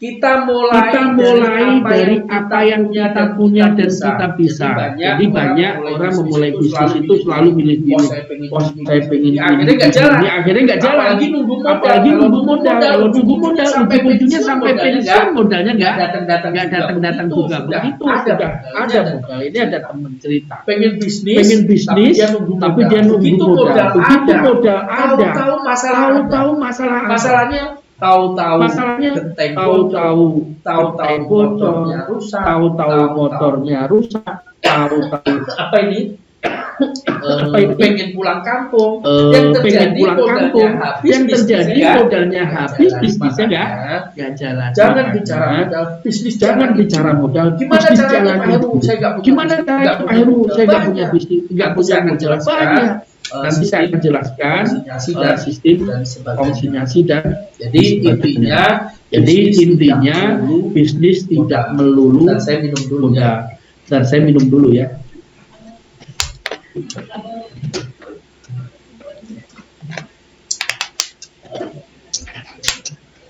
kita mulai dari apa yang kita punya dan kita bisa. Jadi banyak orang memulai bisnis itu selalu milih-milih. Saya pengen ini. Akhirnya nggak jalan. Apalagi nunggu modal. Kalau nunggu modal, ujung-ujungnya sampai pensiun modalnya nggak datang juga. Begitu sudah ada modal. Ini ada teman cerita. Pengen bisnis, tapi dia nunggu modal. Begitu modal ada, tahu masalahnya. Tahu-tahu motornya rusak, apa ini? Pengen pulang kampung, yang terjadi modalnya habis, bisnisnya nggak jalan. Jangan bicara modal, gimana caranya Pak Heru? Saya nggak punya bisnis, nggak punya modal banyak. nanti saya akan jelaskan sistem dan sebagainya. konsinyasi dan Jadi intinya bisnis tidak melulu dan saya minum dulu ya. modal. Dan saya minum dulu ya.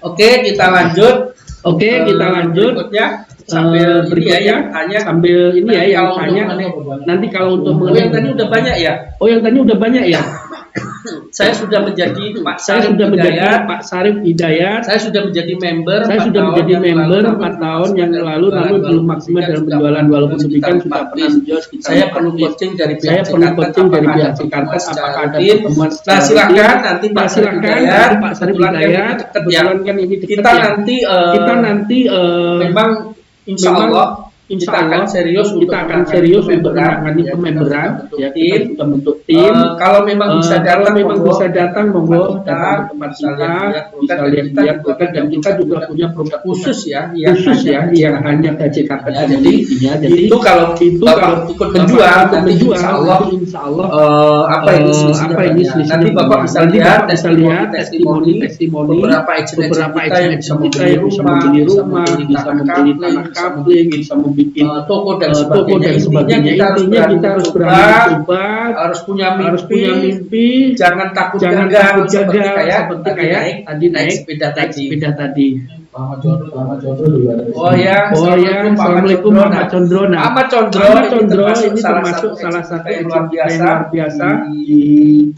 Oke, kita lanjut. Kita lanjut. Berikutnya sambil Berikutnya hanya sambil ini ya yang tanya. Nanti kalau untuk yang tadi udah banyak ya. yang tadi udah banyak ya. Saya sudah menjadi Pak Saya Sarif sudah menjadi Hidayat. Pak Sarif Hidayat. Saya sudah menjadi member. Saya 4 sudah tahun menjadi yang member lalu, 4 tahun yang lalu, namun belum maksimal dalam penjualan walaupun demikian sudah pernah menjual sekitar Saya perlu coaching dari pihak saya perlu coaching dari pihak Jakarta. Jakarta apakah ada rutin? pertemuan Nah, secara silakan rutin? nanti Nah, silakan Hidayat. nanti Pak Sarif Kebetulan kan Hidayat. ini deket ya. Kebetulan kan ini dekat Kita ya. nanti Kita nanti memang insya Allah insya kita akan Allah serius untuk kita akan serius untuk menangani ya, pememberan kita ya, tim. kita sudah bentuk tim. Kalau memang bisa Kalau datang, memang monggo. bisa datang monggo Kita datang ke tempat bisa kita, bisa lihat-lihat lihat produk, produk, dan kita juga punya produk khusus ya, khusus ya yang hanya KJKP Ya, jadi intinya jadi itu kalau kalau ikut Bapak menjual, ikut nanti menjual insya Allah, nanti insya Allah apa ini selisihnya nanti Bapak bisa nanti lihat Bapak bisa lihat testimoni beberapa agent kita yang bisa membeli rumah, bisa membeli tanah kapling, bisa membuat toko dan toko dan sebagainya. Intinya kita harus berani coba, harus punya mimpi, jangan takut jangan gagal, takut gagal seperti kayak tadi naik sepeda tadi. Oh ya, assalamualaikum Pak Condro. Ahmad Condro ini termasuk salah satu yang luar biasa di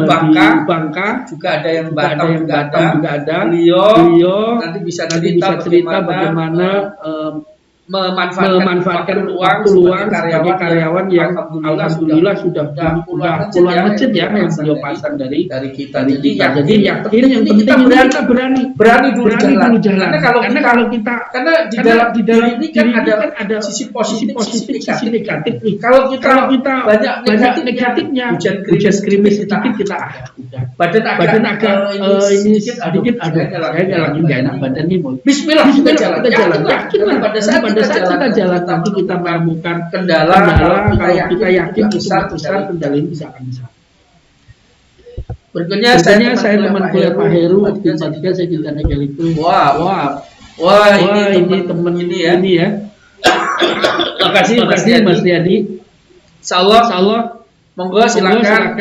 Bangka. Juga ada yang Batam juga ada. Beliau nanti bisa cerita bagaimana memanfaatkan waktu luang sebagai karyawan yang alhamdulillah sudah puluhan masjid ya yang beliau pasang dari kita. Jadi yakin yang penting kita berani dulu jalan. Karena kalau kita di dalam ini kan ada sisi positif sisi negatif nih. Kalau kita banyak negatifnya, hujan krimis sedikit kita badan agak ini sedikit ada. Saya lagi nggak enak badan ini. Bismillah kita jalan. Yakin pada saat kita jalan nanti kita menemukan kendala kalau kita yakin besar kendala ini bisa. Berikutnya saya teman kuliah Pak Heru waktu ketika saya cinta negara itu. Wah ini teman ini ya. Terima kasih Mas Riyadi. Insyaallah monggo silakan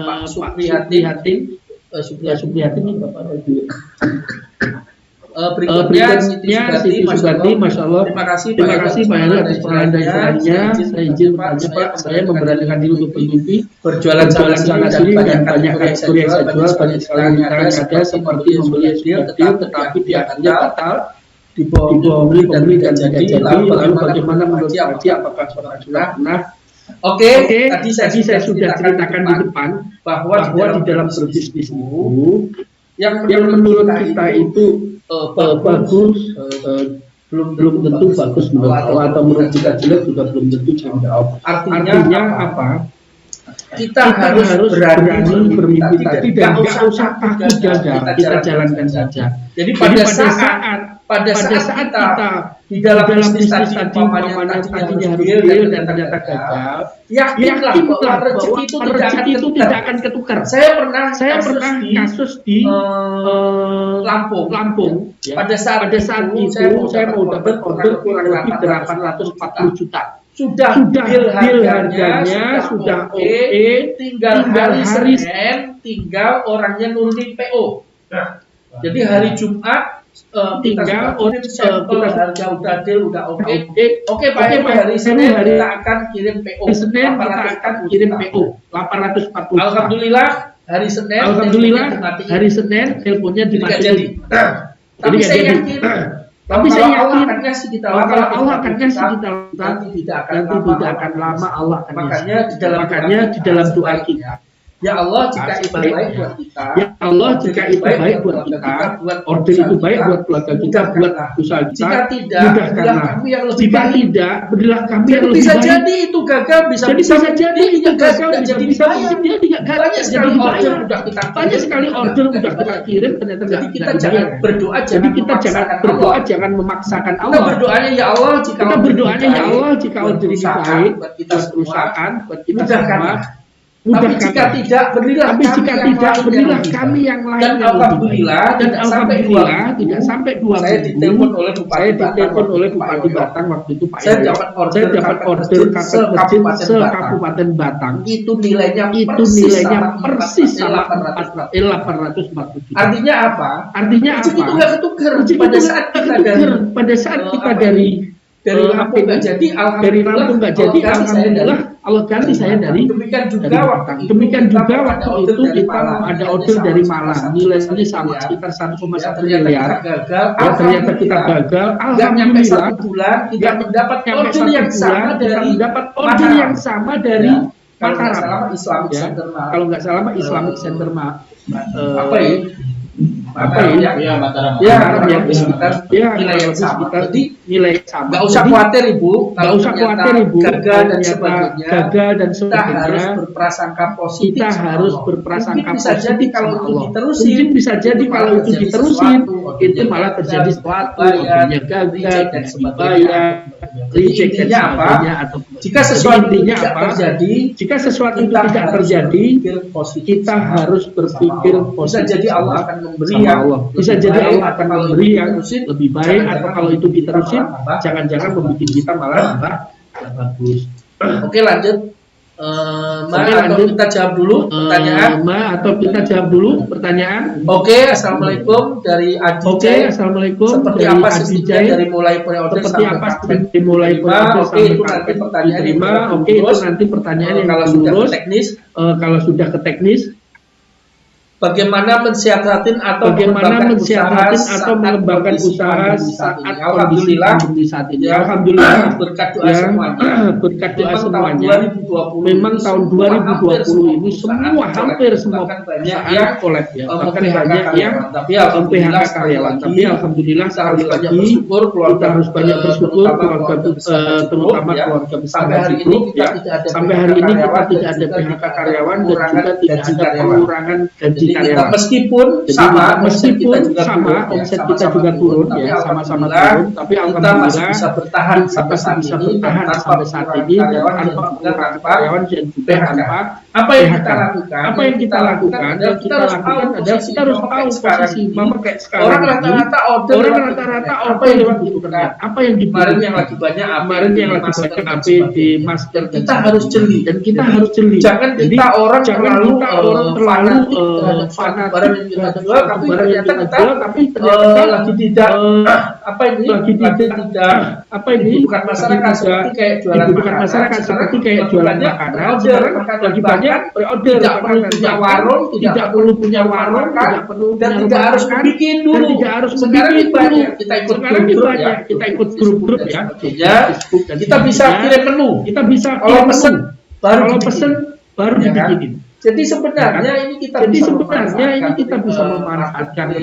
Pak Suprihatin. Suprihatin ini Bapak Radio. Berikutnya Siti Sugati, Masya Allah. Terima kasih Pak Heru atas pengalaman dan sarannya. Saya izin bertanya Pak, saya memberanikan diri untuk bermimpi berjualan sana sini dan banyak ekspor yang saya jual, banyak sekali rintangan ada seperti membeli deal tetapi akhirnya batal, dibohongi pembeli dan tidak jadi. Lalu bagaimana menurut Pak Haji, apakah sudah pernah? Oke, tadi saya sudah ceritakan di depan bahwa di dalam berbisnis itu yang menurut kita itu bagus, belum tentu bagus menurut Allah, atau menurut kita jelek juga belum tentu jelek. Artinya apa? Kita harus berani bermimpi tadi dan nggak usah takut gagal, kita jalankan saja. Jadi pada saat kita di dalam bisnis tadi umpamanya tadinya harus deal dan ternyata gagal, yakinlah bahwa rezeki itu tidak akan ketukar. Saya pernah kasus di Lampung. Ya. Pada saat itu saya mau dapat order kurang lebih 840 juta. Sudah deal harganya sudah oke, tinggal hari Senin tinggal orangnya nurunin PO. Jadi hari Jumat tinggal kita harga udah deal udah oke Pak hari Senin kita akan kirim PO. Senin kita akan kirim PO 840. Alhamdulillah hari Senin teleponnya dimatiin. Tapi saya yakin kalau Allah akan ngasih kita nanti tidak akan lama Allah akan makanya di dalam doa kita. Ya Allah, jika itu baik buat kita, order itu baik buat keluarga kita, buat usaha kita, mudahkanlah. Jika tidak, berilah kami yang lebih baik. Bisa jadi itu gagal, bisa jadi itu gagal, bisa dia tidak gagal. Banyak sekali order udah kita kirim, ternyata jadi kita jangan berdoa, jangan memaksakan Allah. Kita berdoanya ya Allah, jika order ini baik buat perusahaan, buat kita semua. Mudahkan. Jika tidak, berilah kami yang lain dan alhamdulillah tidak sampai 2 saya minggu ditelepon oleh Bupati Batang waktu itu Pak saya Yoyo. dapat Saya dapat order karpet masjid se-Kabupaten Batang. itu nilainya persis sama 840 juta. Artinya apa? Rezeki itu nggak ketukar pada saat kita dari Lampung nggak jadi, alhamdulillah Allah ganti saya dari demikian juga waktu itu kita ada order dari Malang, nilainya sama sekitar 1,1 miliar. Ternyata kita gagal. Alhamdulillah tidak mendapat order yang sama dari Mataram. Kalau nggak salah Islamic Center Mataram nilai sama. Nggak usah khawatir ibu. Gagal dan sebagainya. Kita harus berprasangka positif. Mungkin bisa jadi kalau itu diterusin, itu malah terjadi sesuatu. Ordernya gagal dan sebagainya. Intinya apa? Jika sesuatu tidak terjadi, kita harus berpikir positif. Bisa jadi Allah akan memberi yang lebih baik, atau kalau itu diterusin jangan-jangan membuat kita malah bagus. Oke, lanjut. Kita jawab dulu pertanyaan. Oke, assalamualaikum dari Adijay. Seperti apa sistemnya dari mulai pre-order sampai karpet? Itu nanti pertanyaan yang itu nanti pertanyaan yang kalau sudah ke teknis. Bagaimana mensiasati atau mengembangkan usaha saat kondisi pandemi saat ini? Alhamdulillah, berkat doa semuanya. Memang tahun 2020 ini hampir semua perusahaan kolab ya. Bahkan banyak yang PHK karyawan. Tapi alhamdulillah sekali lagi kita harus banyak bersyukur terutama keluarga besar Haji Group ya. Sampai hari ini kita tidak ada PHK karyawan dan juga tidak ada pengurangan gaji karyawan. Meskipun omset kita juga turun ya, sama-sama turun, tapi alhamdulillah kita masih bisa bertahan sampai saat ini dan tanpa pengurangan karyawan dan juga tanpa apa yang kita lakukan adalah kita harus tahu posisi mama kayak sekarang. Orang rata-rata order apa yang dibutuhkan, apa yang kemarin yang lagi banyak APD, masker, kita harus jeli. Jangan kita orang terlalu fanatik barang yang kita jual, tapi ternyata lagi tidak bukan masyarakat seperti kayak jualan makanan. Sekarang lagi banyak pre-order, tidak perlu punya warung, dan tidak harus bikin dulu. Sekarang ini banyak kita ikut grup ya. Kita bisa kirim menu. Kalau pesen baru dibikinin. Jadi sebenarnya ini kita bisa memanfaatkan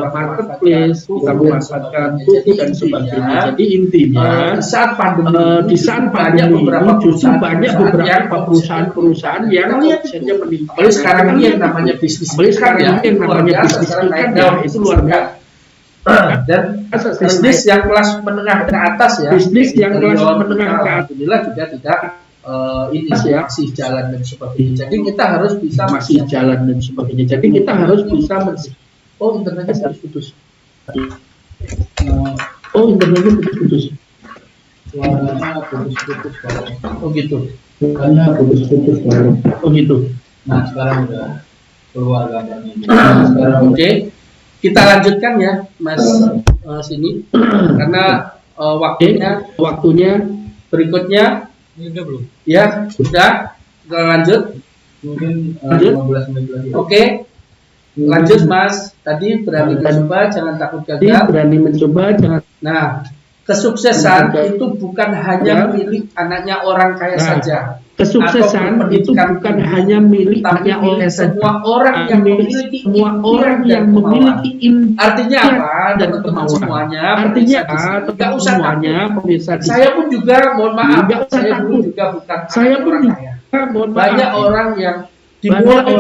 marketplace, kita memanfaatkan buku dan sebagainya. Jadi intinya di saat pandemi ini justru banyak beberapa perusahaan yang omsetnya meningkat. Sekarang ini yang namanya bisnis ikan ya, itu luar biasa. Dan bisnis yang kelas menengah ke atas ya, alhamdulillah juga tidak masih jalan dan sebagainya. Jadi kita harus bisa internetnya harus putus. Nah, sekarang udah keluar gambarnya. Oke. Kita lanjutkan ya, Mas sini karena waktunya berikutnya. Ini udah belum? Ya, sudah. Kita lanjut. Mungkin 15 menit lagi. Oke. Lanjut, Mas. Tadi berani mencoba, jangan takut gagal. Nah, kesuksesan itu bukan hanya milik anaknya orang kaya saja. Kesuksesan itu bukan hanya milik anaknya orang semua orang yang memiliki artinya apa? Dan teman semuanya. Artinya tidak usah pemirsa. Saya pun juga mohon maaf. Saya pun juga bukan orang kaya. Banyak orang yang dimulai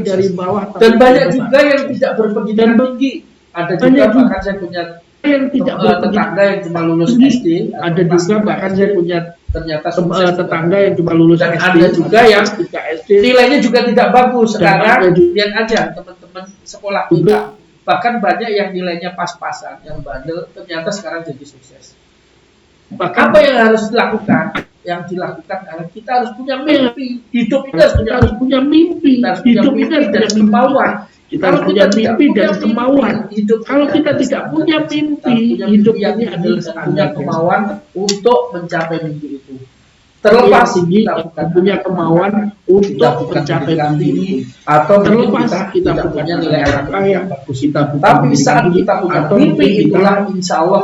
dari bawah, dan banyak juga yang tidak berpendidikan tinggi. Ada juga bahkan saya punya yang tidak tetangga yang cuma lulus SD, ada juga bahkan saya punya ternyata tetangga yang cuma lulus dan SD, ada juga yang tidak SD nilainya juga tidak bagus. Dan Sekarang ada juga- lihat aja teman-teman sekolah kita, bahkan banyak yang nilainya pas-pasan, yang bandel ternyata sekarang jadi sukses. bahkan Apa yang harus dilakukan? Yang dilakukan adalah kita harus punya mimpi. Hidup kita kita harus punya mimpi, Kita harus punya hidup mimpi kita harus dan punya kemauan. Kita harus punya mimpi dan kemauan. Hidup Kalau kita tidak punya mimpi, hidup ini adalah punya standar kemauan untuk mencapai mimpi itu. Terlepas tinggi, kita bukan punya kemauan untuk mencapai mimpi tinggi atau terlepas kita tidak punya punya nilai apa yang bagus, kita bukan tapi saat tinggi, kita punya atau mimpi kita itulah insya Allah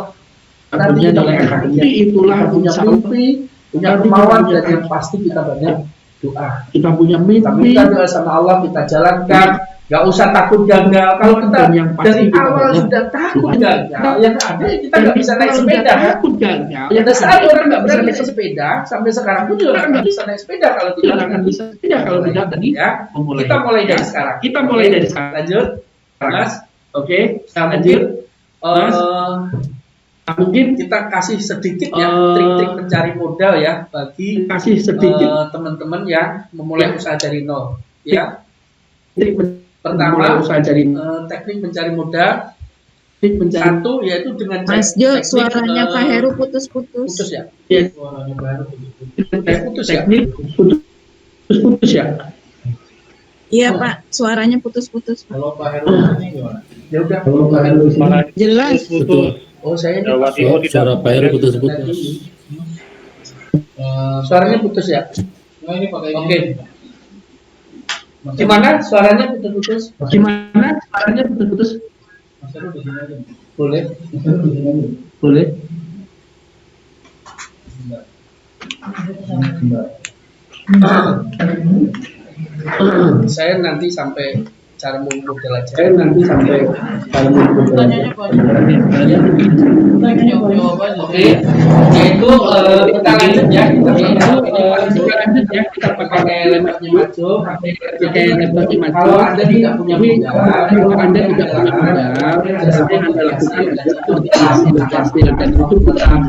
nanti punya kita nilai punya mimpi itulah kita punya insya Allah mimpi, punya nanti kemauan kita dan punya yang pasti kita banyak doa. kita punya Kita mimpi minta doa sama Allah, kita jalankan. Gak usah takut gagal. Kalau kita Dan yang pasti dari kita awal banyak sudah takut doa. gagal, yang ada kita nggak bisa naik sepeda. takut gagal Ada saat orang nggak bisa naik sepeda, sampai sekarang pun juga nggak bisa naik sepeda kalau kita tidak akan bisa tidak kalau tidak tadi ya. memulai. Kita mulai dari sekarang. Kita mulai dari sekarang. Lanjut, Mas. Oke, Nah, lanjut. mungkin Mas. Mungkin kita kasih sedikit ya Eh, trik-trik mencari modal ya bagi kasih sedikit teman-teman yang memulai Ya. usaha dari nol. Ya, trik pertama memulai usaha dari teknik mencari modal. trik mencari Satu yaitu dengan Mas Jo, teknik, suaranya Pak Heru putus-putus. putus ya. ya, Putus ya? teknik putus ya. Iya Pak, suaranya putus-putus. Pak. Kalau Pak Heru ini gimana? Ya udah. Jelas. Betul. Oh saya ini Jawa Timur tidak. Suara Pak Heru putus-putus. suaranya putus ya. Nah, ini pakai ini. Oke. Gimana suaranya putus-putus? Gimana caranya putus-putus? Mas Heru di sini aja. Boleh. Boleh. Saya nanti sampai cara modal aja. Saya nanti sampai kalau Oke, yaitu kita lanjut ya. kita pakai laptopnya maju. pakai laptopnya maju. Kalau Anda tidak punya modal, kalau Anda tidak punya modal, yang Anda lakukan adalah hasil dan itu pertama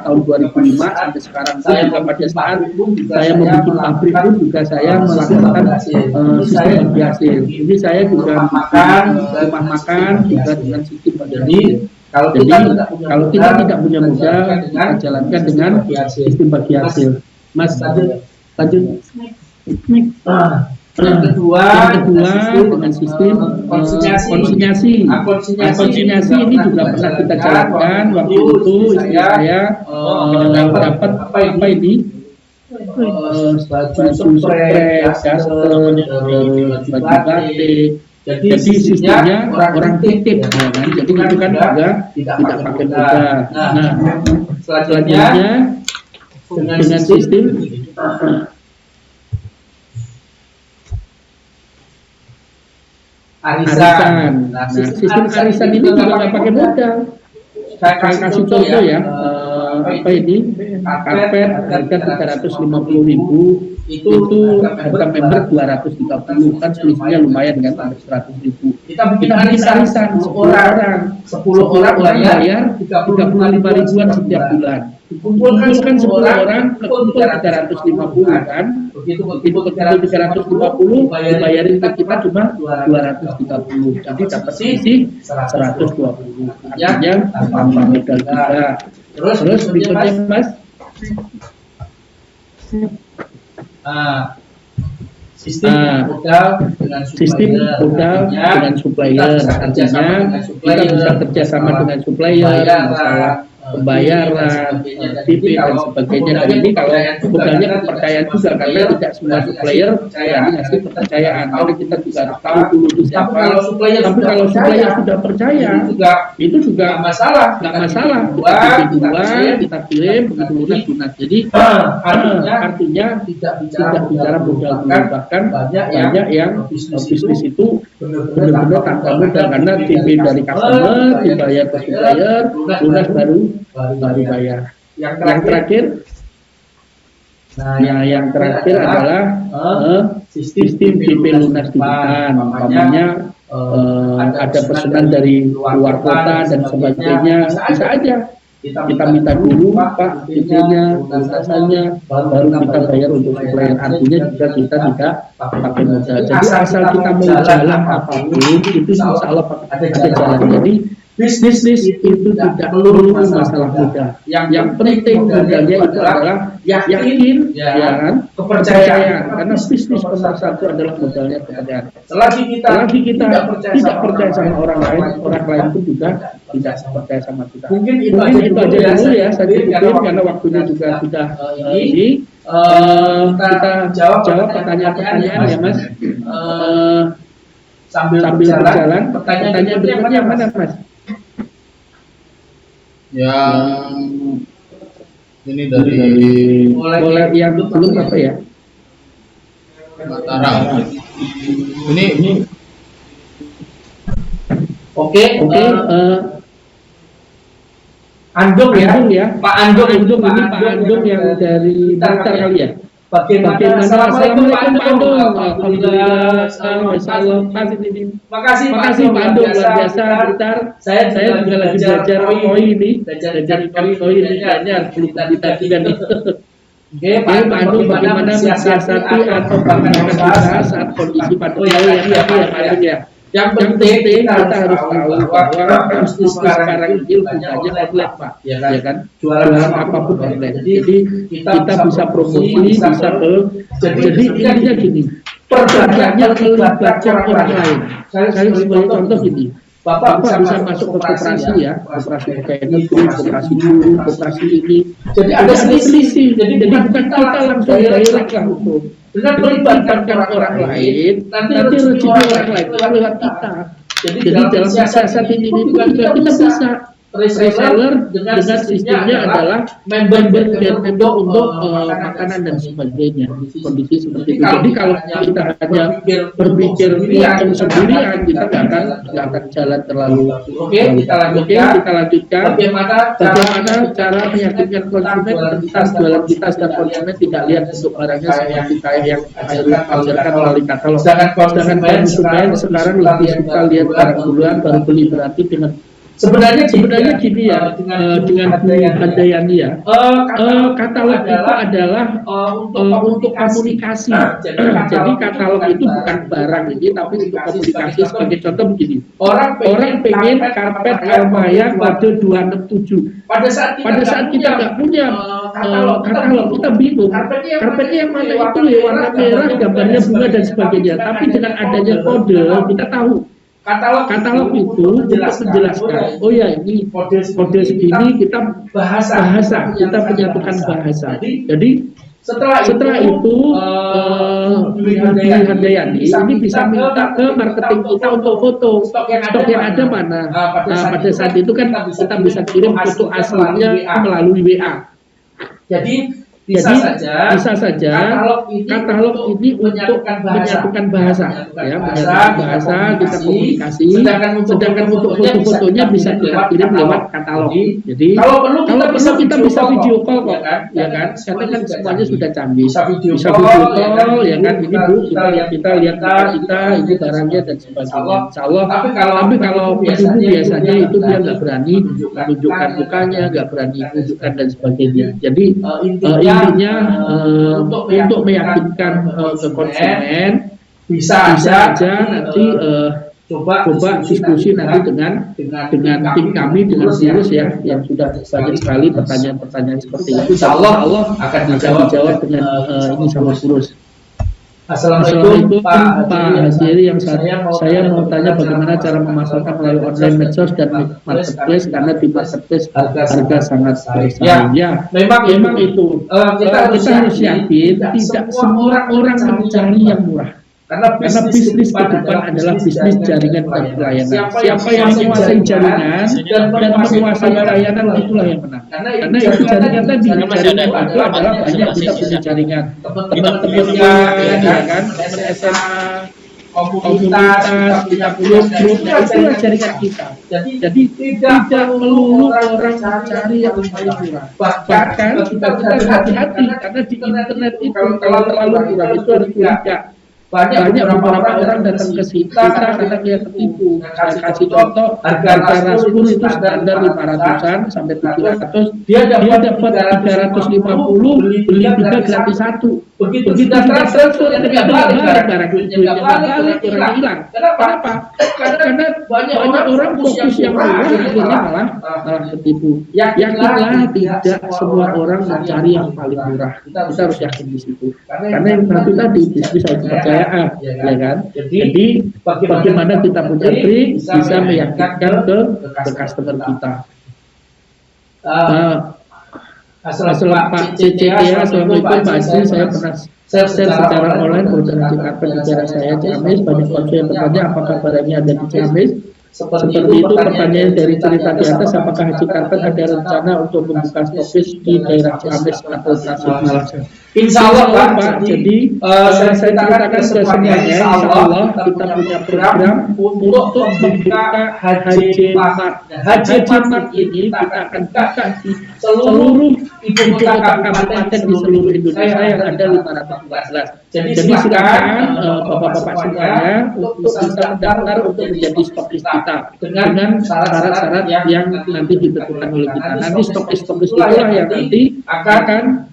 tahun 2005 sampai sekarang pun juga pada saat saya membuat pabrik pun juga saya melakukan sistem bagi hasil. Jadi saya juga rumah makan juga dengan sistem bagi hasil. Jadi kalau kita tidak punya modal, kita jalankan dengan sistem bagi hasil. Mas, lanjut. Yang kedua dengan sistem konsinyasi. Konsinyasi ini juga pernah kita jalankan waktu itu istri saya dapat apa ini baju spray, daster, baju batik. Jadi sistemnya orang titip, ya kan? Jadi itu kan juga tidak pakai modal. Nah, selanjutnya dengan sistem arisan. Nah, sistem arisan ini juga nggak pakai modal. Saya kasih contoh ya, apa ini karpet harga 350.000 itu harga member 230 kan selisihnya lumayan kan sampai 100.000. Kita bikin arisan 10 orang bayar 35.000-an setiap bulan. Dikumpulkan 10 orang betul 350 kan. Begitu 350 dibayarin ke kita cuma 230. Jadi dapat selisih 120. Artinya tambah modal kita. Terus berikutnya Mas. Sistem modal dengan supplier, artinya kita bisa kerjasama dengan supplier, masalah pembayaran, TV dan sebagainya. Dan ini kalau modalnya kepercayaan juga karena tidak semua supplier berani ngasih kepercayaan. Karena kita juga harus tahu dulu itu siapa. Tapi kalau supplier sudah percaya, itu juga nggak masalah. Kita kirim begitu lunas. Jadi artinya tidak bicara modal dulu, bahkan banyak yang bisnis itu benar-benar tanpa modal karena TV dari customer dibayar ke supplier, lunas baru bayar. Yang terakhir adalah sistem DP lunas di depan. Umpamanya ada pesanan dari luar kota dan sebagainya, bisa aja kita minta dulu Pak itunya, lunasannya, baru kita bayar untuk supplier. Artinya juga kita tidak pakai modal. Jadi asal kita mau jalan apapun itu insya Allah ada jalan. Jadi bisnis itu tidak perlu masalah modal. Yang penting modalnya itu adalah yakin, ya kan, kepercayaan. Karena bisnis nomor satu adalah modalnya kepercayaan. Selagi kita tidak percaya sama orang lain pun juga tidak percaya sama kita. Mungkin itu aja dulu ya, saya cukupin karena waktunya juga sudah ini. Kita jawab pertanyaan-pertanyaan ya Mas. Sambil berjalan, pertanyaan berikutnya mana Mas? Yang ini dari boleh yang belum apa ya? Mataram. Ini Oke. Andong ya. Pak Andong ini Pak Andong yang dari Blitar kali ya. Bagaimana? Assalamualaikum Pak Andong. Alhamdulillah. Makasih Pak Andong luar biasa Blitar. Saya juga lagi belajar koi ini. Belajar koi ini kayaknya perlu kita juga nih. Oke, Pak Andong bagaimana mensiasati atau bagaimana usaha saat kondisi pandemi yang Pak Andong ya. Yang penting kita harus tahu bahwa bisnis sekarang ini banyak outlet Pak, ya kan? Jualan apapun outlet. Jadi kita bisa promosi, bisa jadi intinya gini, perdagangannya melibatkan orang lain. Saya sebagai contoh gini, Bapak bisa masuk ke koperasi ya, koperasi pegawai negeri, koperasi guru, koperasi ini. Jadi ada selisih. Jadi bukan kita langsung direct langsung. Dengan melibatkan orang lain, nanti rezeki orang lain lewat kita. Jadi dalam siasat ini juga kita bisa reseller dengan sistemnya adalah member untuk makanan dan sebagainya. Kondisi seperti itu. Jadi kalau kita hanya berpikir yang sendirian, kita nggak akan jalan terlalu. Oke, kita lanjutkan. Bagaimana cara meyakinkan konsumen tentang jualan kita dan konsumen tidak lihat bentuk barangnya seperti kayak yang ajarkan melalui katalog. Sedangkan konsumen sekarang lebih suka lihat barang duluan baru beli, berarti dengan sebenarnya gini ya, dengan Handayani ya, katalog itu adalah untuk komunikasi. Jadi katalog itu bukan barang ini, tapi untuk komunikasi. Sebagai contoh begini, orang pengen karpet Almaya kode 267. Pada saat kita nggak punya katalog, kita bingung karpetnya yang mana itu ya, warna merah, gambarnya bunga dan sebagainya. Tapi dengan adanya kode kita tahu. Katalog itu untuk menjelaskan, oh ya ini kode segini, kita bahasa kita menyatukan bahasa. Jadi setelah itu di Handayani ini bisa minta ke marketing kita untuk foto stok yang ada mana. Pada saat itu kan kita bisa kirim foto aslinya melalui WA. Jadi bisa saja katalog ini untuk menyatukan bahasa, ya, menyatukan bahasa, kita komunikasi. Sedangkan untuk foto-fotonya bisa kita kirim lewat katalog. Jadi kalau perlu kita bisa video call kok, ya kan? Karena kan semuanya sudah canggih. Bisa video call, ya kan? Ini Bu, kita lihat kita ini barangnya dan sebagainya. Insya Allah. Tapi kalau penjual biasanya itu dia nggak berani menunjukkan mukanya, nggak berani menunjukkan dan sebagainya. Jadi intinya untuk meyakinkan ke konsumen bisa aja nanti coba diskusi nanti dengan tim kami, dengan Virus ya, yang sudah banyak sekali pertanyaan-pertanyaan seperti itu. Insya Allah akan dijawab dengan ini sama Virus. Assalamualaikum Pak Haji, yang saya mau tanya bagaimana cara memasarkan melalui online medsos dan marketplace, karena di marketplace harga sangat bersaing. Ya, memang itu kita harus yakin tidak semua orang mencari yang murah. Karena bisnis ke depan adalah bisnis jaringan dan pelayanan. Siapa yang menguasai jaringan dan menguasai pelayanan, itulah yang menang. Karena itu jaringan tadi, jaringan itu adalah banyak, kita punya jaringan teman-temannya, ya kan, SMA, komunitas, kita punya grup, itulah jaringan kita. Jadi tidak melulu orang mencari yang paling murah. Bahkan kita hati-hati, karena di internet itu kalau terlalu murah itu harus curiga. banyak beberapa orang datang ke kita karena dia ketipu. Saya kasih contoh, harga Raspberry itu standar 500-an sampai 700, dia dapat 350, beli 3 gratis 1. Begitu sudah transfer, tidak balik barang duitnya balik, orangnya hilang. Kenapa? Karena banyak orang fokus yang murah, akhirnya malah ketipu. Yakinlah tidak semua orang mencari yang paling murah. Kita harus yakin di situ. Karena yang satu tadi bisnis harus kepercayaan, ya kan? Jadi bagaimana kita punya trik bisa meyakinkan ke customer kita. Assalamualaikum Pak CCTA, Assalamualaikum Pak Haji, saya pernah share secara online produk Haji Karpet di daerah saya Ciamis. Banyak konsumen bertanya apakah barangnya ada di Ciamis. Seperti itu pertanyaan dari cerita di atas, apakah Haji Karpet ada rencana untuk membuka stokis di daerah Ciamis atau Tasikmalaya? Insya Allah Pak, jadi saya ceritakan ke semuanya, insya Allah kita punya program untuk membuka Haji Mart. Haji Mart ini kita akan buka di seluruh ibu kota kabupaten di seluruh Indonesia yang ada 514. Jadi silakan bapak-bapak semuanya untuk bisa mendaftar untuk menjadi stokis kita dengan syarat-syarat yang nanti ditentukan oleh kita. Nanti stokis itulah yang nanti akan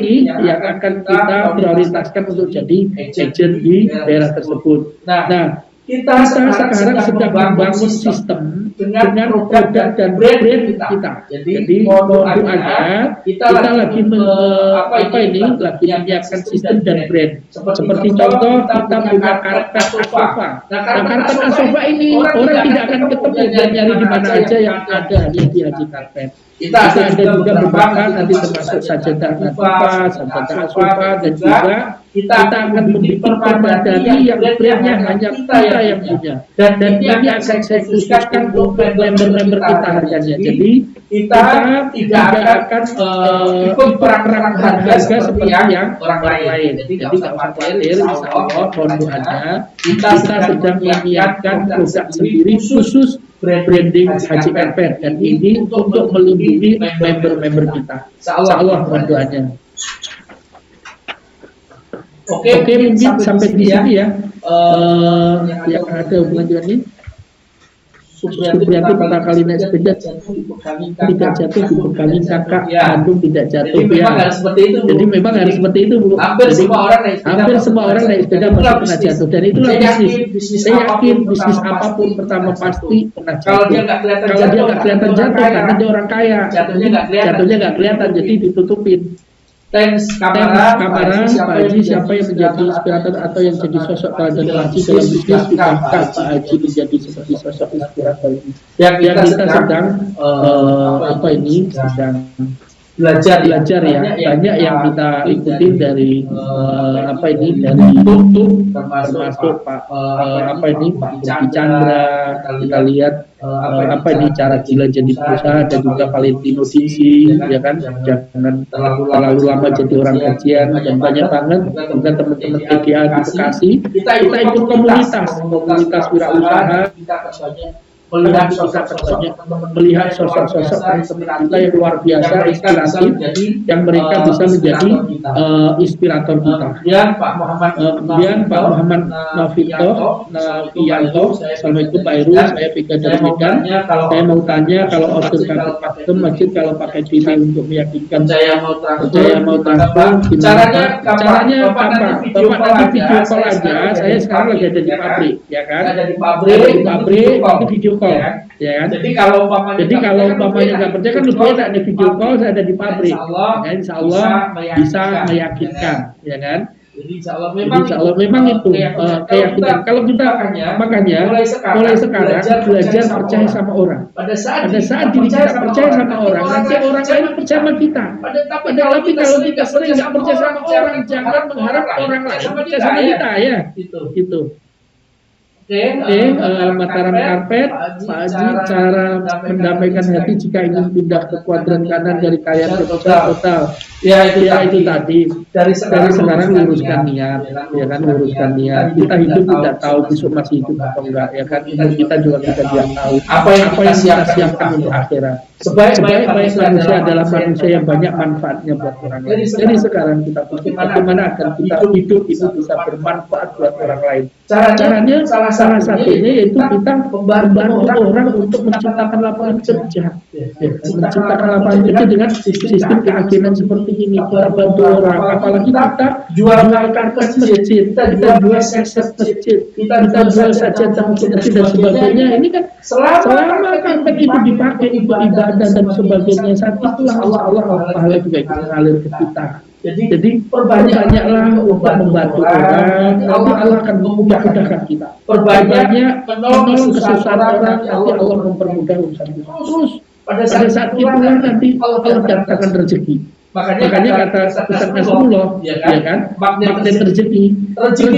yang akan kita prioritaskan untuk jadi agent di daerah tersebut. Nah, kita sekarang sedang membangun sistem dengan produk dan brand kita. Jadi mohon doanya, kita lagi menyiapkan sistem dan brand. Seperti contoh kita punya karpet Asofa. Nah, karpet Asofa ini orang tidak akan ketemu dan nyari di mana aja yang ada di Haji Karpet. Kita ada juga beberapa nanti termasuk sajadah Nadifa, sajadah Asofa, dan juga kita akan membuat permadani yang brandnya hanya kita yang punya. Dan ini akan saya khususkan untuk member-member kita harganya. Jadi kita tidak akan ikut perang harga seperti yang orang lain. Jadi nggak usah khawatir, insya Allah mohon doanya kita sedang menyiapkan produk sendiri khusus branding Haji Karpet, dan ini untuk melindungi member-member kita. Insya Allah mohon doanya. Oke, mungkin sampai di sini ya. Yang ada hubungan dengan ini. Supriyanti pertama kali naik sepeda tidak jatuh, dibekali kakak kandung tidak jatuh. Jadi memang harus seperti itu, Bu. Hampir semua orang naik sepeda pasti pernah jatuh, dan itulah bisnis. Saya yakin bisnis apapun pertama pasti pernah jatuh. Kalau dia nggak kelihatan jatuh karena dia orang kaya, jatuhnya nggak kelihatan, jadi ditutupin. Thanks Kamara, Pak Haji, siapa yang menjadi inspirator atau yang jadi sosok teladan Pak Haji dalam bisnis, bukankah Pak Haji menjadi seperti sosok inspirator ini? Yang kita sedang sedang belajar ya, banyak yang kita ikuti dari dari YouTube, termasuk Pak Budi Chandra. Kita lihat cara gila jadi pengusaha, dan juga Valentino Diksi, ya kan, jangan terlalu lama jadi orang kajian, dan banyak banget juga teman-teman PDA di Bekasi. Kita ikut komunitas wirausaha, melihat sosok-sosok teman-teman kita yang luar biasa, inspiratif, yang mereka bisa menjadi inspirator kita. Kemudian Pak Muhammad Nafianto, Assalamualaikum Pak Heru, saya Vika dari Medan. Saya mau tanya, kalau order karpet custom masjid kalau pakai CD untuk meyakinkan saya mau transfer, gimana? Caranya apa? Bapak nanti video call aja. Saya sekarang lagi ada di pabrik, ya kan? Ada di pabrik itu video call. Ya kan? Jadi kalau umpamanya nggak percaya kan lebih enak ada video call, saya ada di pabrik, insya Allah bisa meyakinkan, ya kan? Jadi insya Allah memang itu keyakinan. Kalau kita makanya mulai sekarang belajar percaya sama orang. Pada saat diri kita percaya sama orang, nanti orang lain percaya sama kita. Tapi kalau kita sering nggak percaya sama orang, jangan mengharap orang lain percaya sama kita, ya. Gitu. Mataram Karpet, Pak Haji, cara mendamaikan hati jika ingin pindah ke kuadran kanan dari kaya ke total. Ya itu tadi dari sekarang luruskan niat, ya kan luruskan niat. Kita hidup tidak tahu besok masih hidup atau enggak, ya kan. Kita juga tidak tahu apa yang kita siapkan untuk akhirat. Sebaik-baik manusia adalah manusia yang banyak manfaatnya buat orang lain. Jadi sekarang kita pikir bagaimana agar kita hidup itu bisa bermanfaat buat orang lain. Caranya salah satunya yaitu kita membantu orang untuk menciptakan lapangan kerja. Menciptakan lapangan kerja dengan sistem keyakinan seperti ini. Kita bantu orang, apalagi kita jual karpet masjid, kita jual set masjid, kita jual sajadah masjid dan sebagainya. Ini kan selama karpet itu dipakai untuk ibadah dan sebagainya, saat itulah Allah pahala juga itu mengalir ke kita. Jadi perbanyaklah untuk membantu orang, nanti Allah akan memudahkan kita. Perbanyak menolong kesusahan orang, nanti Allah mempermudah urusan kita. Terus pada saat itulah nanti Allah datangkan rezeki. Makanya kata Ustaz Nasrullah, ya kan, magnet rezeki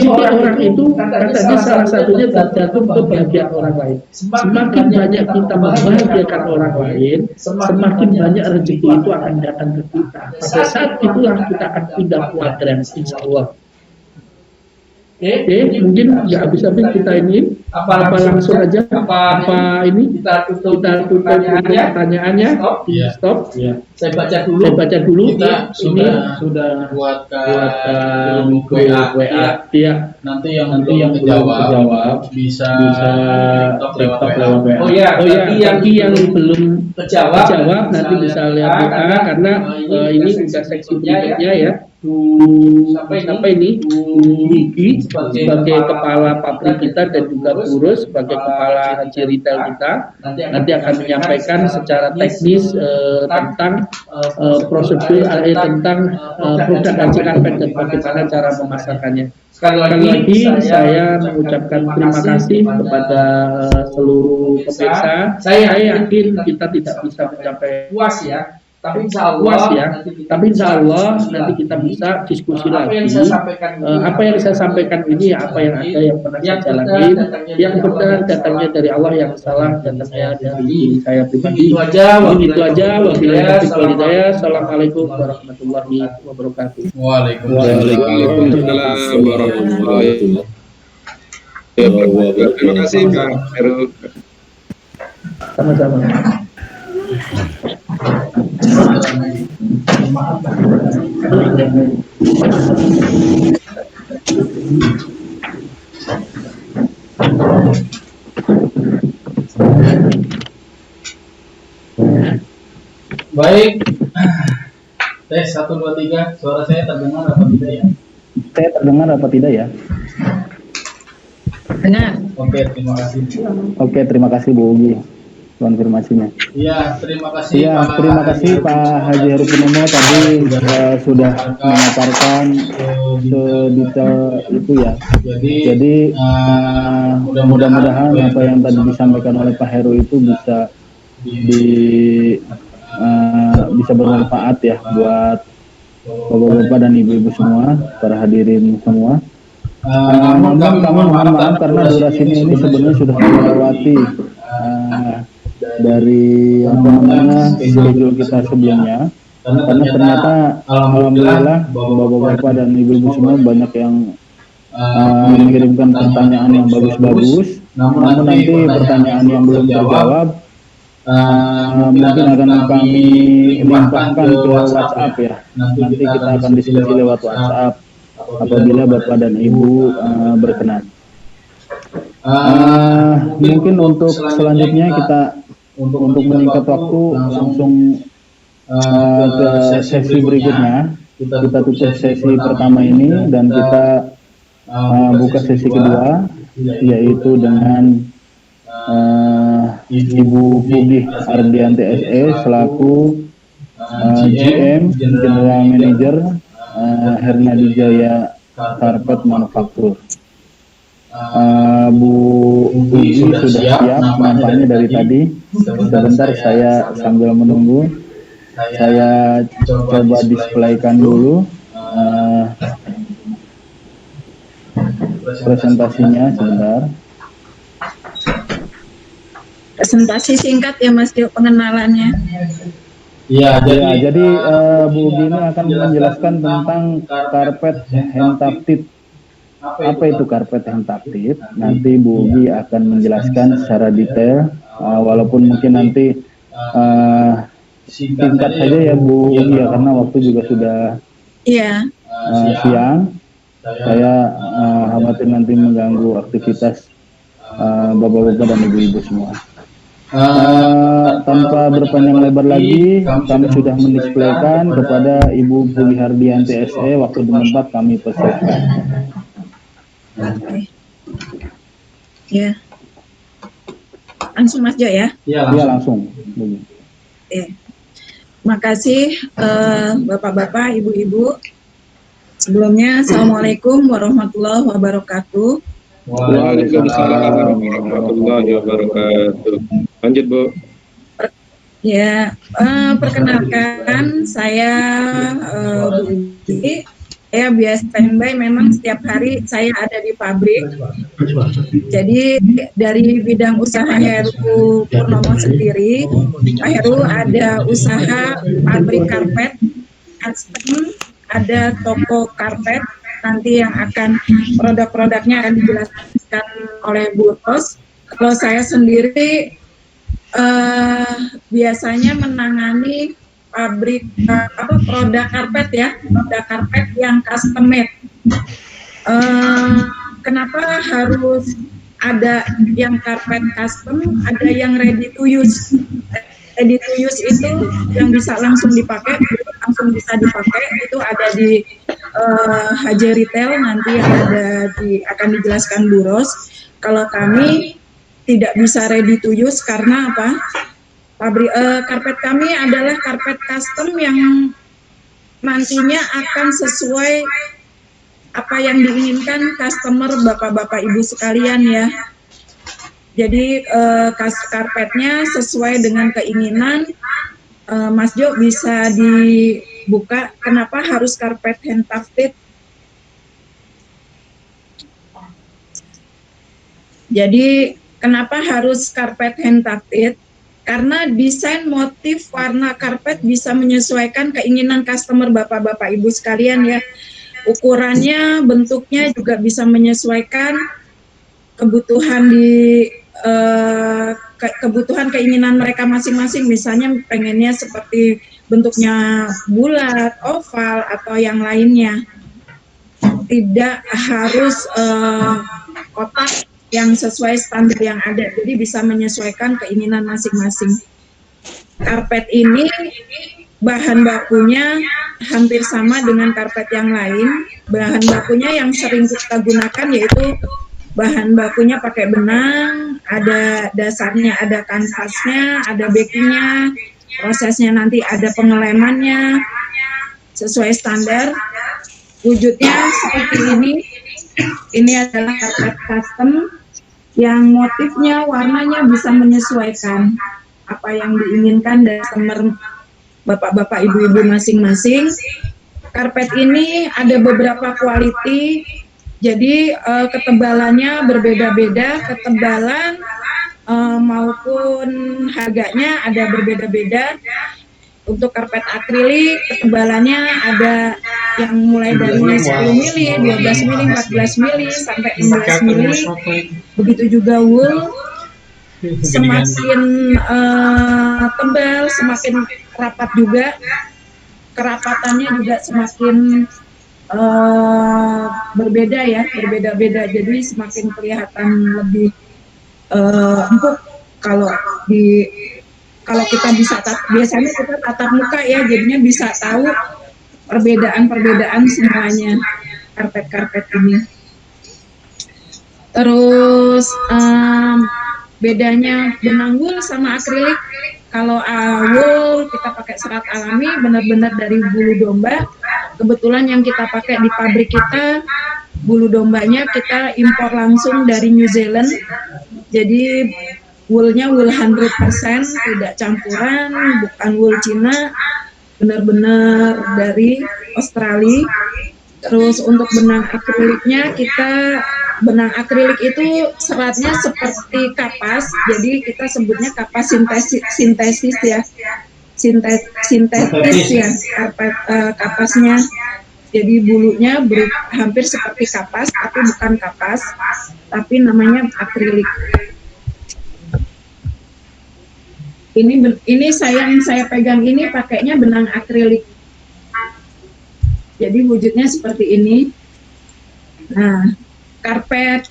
orang itu katanya salah satunya tergantung kebahagiaan orang lain. Semakin banyak kita membahagiakan orang lain, semakin banyak rezeki itu akan datang ke kita. Pada saat itulah kita akan pindah kuadran, insya Allah. Oke, mungkin nggak habis-habis kita ini apa langsung aja apa ini kita tutup pertanyaannya. Stop. Ya. Saya baca dulu. Kita sudah buatkan WA. Iya. Nanti yang belum terjawab bisa TikTok lewat WA. Oh ya, bagi yang belum terjawab nanti bisa lihat WA karena ini sudah seksi berikutnya ya. Sampai ini Gigi sebagai kepala pabrik kita dan juga Burus sebagai kepala haji retail kita nanti akan menyampaikan secara teknis tentang prosedur tentang produk haji karpet dan bagaimana cara memasarkannya. Sekali lagi saya mengucapkan terima kasih kepada seluruh pemirsa. Saya yakin kita tidak bisa mencapai puas ya. Tapi insya Allah nanti kita bisa diskusi lagi. Apa yang saya sampaikan ini, apa yang ada yang pernah saya jalani, yang benar datangnya dari Allah, yang salah datangnya dari saya pribadi. Itu aja. Wabillahi taufiq wal hidayah. Assalamualaikum warahmatullahi wabarakatuh. Waalaikumsalam warahmatullahi wabarakatuh. Terima kasih Kak Heru. Sama-sama. Baik. Tes 1 2 3. Suara saya terdengar apa tidak ya? Saya terdengar apa tidak ya? Dengar. Oke, terima kasih Bu Ugi konfirmasinya. Iya, terima kasih Pak Haji Heru Purnomo tadi sudah memaparkan sedetail itu ya. Jadi mudah-mudahan apa yang tadi disampaikan oleh Pak Heru itu bisa bisa bermanfaat ya buat bapak-bapak dan ibu-ibu semua, para hadirin semua. Namun kami mohon maaf karena durasinya ini sebenarnya sudah melewati dari schedule kita sebelumnya, karena ternyata alhamdulillah bapak-bapak dan ibu-ibu semua banyak yang mengirimkan pertanyaan yang bagus-bagus. Namun nanti pertanyaan yang belum terjawab mungkin akan kami limpahkan ke WhatsApp ya. Nanti kita akan diskusi lewat WhatsApp apabila bapak dan ibu berkenan. Mungkin untuk selanjutnya kita untuk meningkat waktu langsung ke sesi berikutnya. Kita tutup sesi pertama ini dan kita buka sesi kedua, yaitu dengan Ibu Pugih Ardianti SE selaku GM General Manager Hernadi Jaya Karpet Manufaktur. Bu Ugi sudah siap nampaknya dari tadi. Sebentar saya sambil menunggu, saya coba displaykan dulu presentasinya sebentar. Presentasi singkat ya Mas Jo pengenalannya. Iya, Jadi Bu Ugi ini akan menjelaskan tentang karpet hentaptit. Apa itu karpet hentaptit? Nanti Bu Ugi akan menjelaskan secara detail, walaupun mungkin nanti singkat saja ya Bu Ugi ya, karena waktu juga sudah siang. Saya khawatir nanti mengganggu aktivitas bapak-bapak dan ibu-ibu semua. Tanpa berpanjang lebar lagi, kami sudah mendisplaykan kepada Ibu Puli Hardianti SE. Waktu dan tempat kami persilakan. Ya, langsung Mas Jo ya. Iya langsung. Makasih bapak-bapak, ibu-ibu. Sebelumnya, Assalamualaikum warahmatullahi wabarakatuh. Waalaikumsalam warahmatullahi wabarakatuh. Lanjut Bu. Ya, perkenalkan saya Bu Ugi. Saya biasa standby, memang setiap hari saya ada di pabrik. Jadi dari bidang usaha Heru Purnomo sendiri, Pak Heru ada usaha pabrik karpet, ada toko karpet. Nanti yang akan produk-produknya akan dijelaskan oleh Bu Ros. Kalau saya sendiri biasanya menangani pabrik produk karpet ya, produk karpet yang custom made. Kenapa harus ada yang karpet custom, ada yang ready to use? Ready to use itu yang bisa langsung dipakai, langsung bisa dipakai, itu ada di HJ Retail, nanti yang akan dijelaskan Bu Ros. Kalau kami tidak bisa ready to use karena apa? Karpet kami adalah karpet custom yang nantinya akan sesuai apa yang diinginkan customer, bapak-bapak ibu sekalian ya. Jadi karpetnya sesuai dengan keinginan. Mas Jo bisa dibuka kenapa harus karpet hentaptit. Jadi kenapa harus karpet hentaptit? Karena desain, motif, warna karpet bisa menyesuaikan keinginan customer, bapak-bapak ibu sekalian ya. Ukurannya, bentuknya juga bisa menyesuaikan kebutuhan kebutuhan keinginan mereka masing-masing. Misalnya pengennya seperti bentuknya bulat, oval, atau yang lainnya. Tidak harus kotak yang sesuai standar yang ada, jadi bisa menyesuaikan keinginan masing-masing. Karpet ini bahan bakunya hampir sama dengan karpet yang lain. Bahan bakunya yang sering kita gunakan yaitu bahan bakunya pakai benang, ada dasarnya, ada kanvasnya, ada backingnya, prosesnya nanti ada pengelemannya sesuai standar. Wujudnya seperti ini. Ini adalah karpet custom yang motifnya, warnanya bisa menyesuaikan apa yang diinginkan dari customer, bapak-bapak, ibu-ibu masing-masing. Karpet ini ada beberapa quality, jadi ketebalannya berbeda-beda, ketebalan maupun harganya ada berbeda-beda. Untuk karpet akrilik ketebalannya ada yang mulai dari 10 mili, 12 mili, 14 mili, sampai 16 mili. Begitu juga wool, semakin tebal, semakin rapat juga. Kerapatannya juga semakin berbeda ya, berbeda-beda. Jadi semakin kelihatan lebih empuk kalau kita bisa biasanya kita tatap muka ya, jadinya bisa tahu perbedaan semuanya karpet-karpet ini. Terus bedanya benang wool sama akrilik. Kalau wool kita pakai serat alami, benar-benar dari bulu domba. Kebetulan yang kita pakai di pabrik kita, bulu dombanya kita impor langsung dari New Zealand. Jadi woolnya wool 100%, tidak campuran, bukan wool Cina, benar-benar dari Australia. Terus untuk benang akriliknya, benang akrilik itu seratnya seperti kapas, jadi kita sebutnya kapas sintesis ya. sintetis ya karpet kapasnya. Jadi bulunya hampir seperti kapas, tapi bukan kapas, tapi namanya akrilik. Ini yang saya pegang ini pakainya benang akrilik. Jadi wujudnya seperti ini. Nah, karpet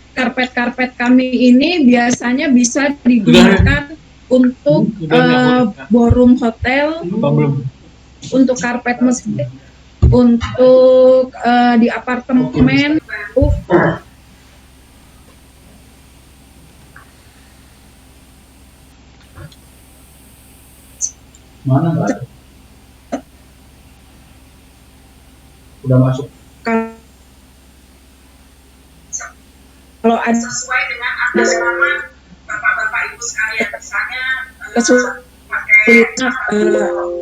kami ini biasanya bisa digunakan untuk ballroom hotel, untuk karpet masjid, untuk di apartemen. Mana Mbak? Udah masuk. Kalau ada sesuai dengan atas nama bapak-bapak ibu sekalian, misalnya kesulitan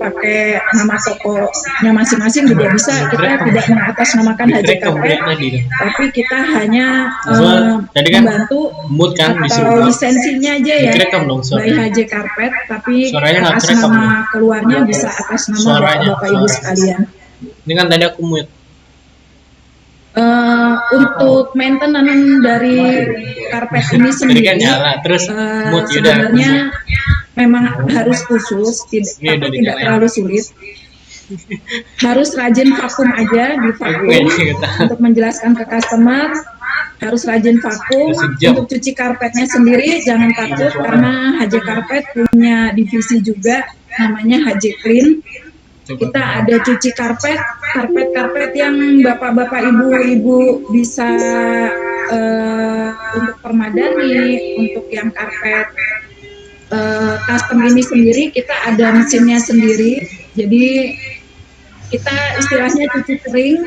pakai nama tokonya masing-masing juga bisa. Kita tidak mengatasnamakan Haji Karpet, tapi kita hanya membantu atau lisensinya aja ya by Haji Karpet, tapi atas nama keluarnya bisa atas nama bapak ibu sekalian. Ini kan tadi aku mute. Untuk maintenance dari karpet ini sendiri sebenarnya memang harus khusus, tidak terlalu sulit. Harus rajin vakum aja, di vakum untuk menjelaskan ke customer. Harus rajin vakum. Untuk cuci karpetnya sendiri jangan takut, karena Haji Karpet punya divisi juga namanya Haji Clean. Kita ada cuci karpet yang bapak-bapak ibu-ibu bisa untuk permadani, untuk yang karpet custom ini sendiri kita ada mesinnya sendiri. Jadi kita istilahnya cuci kering.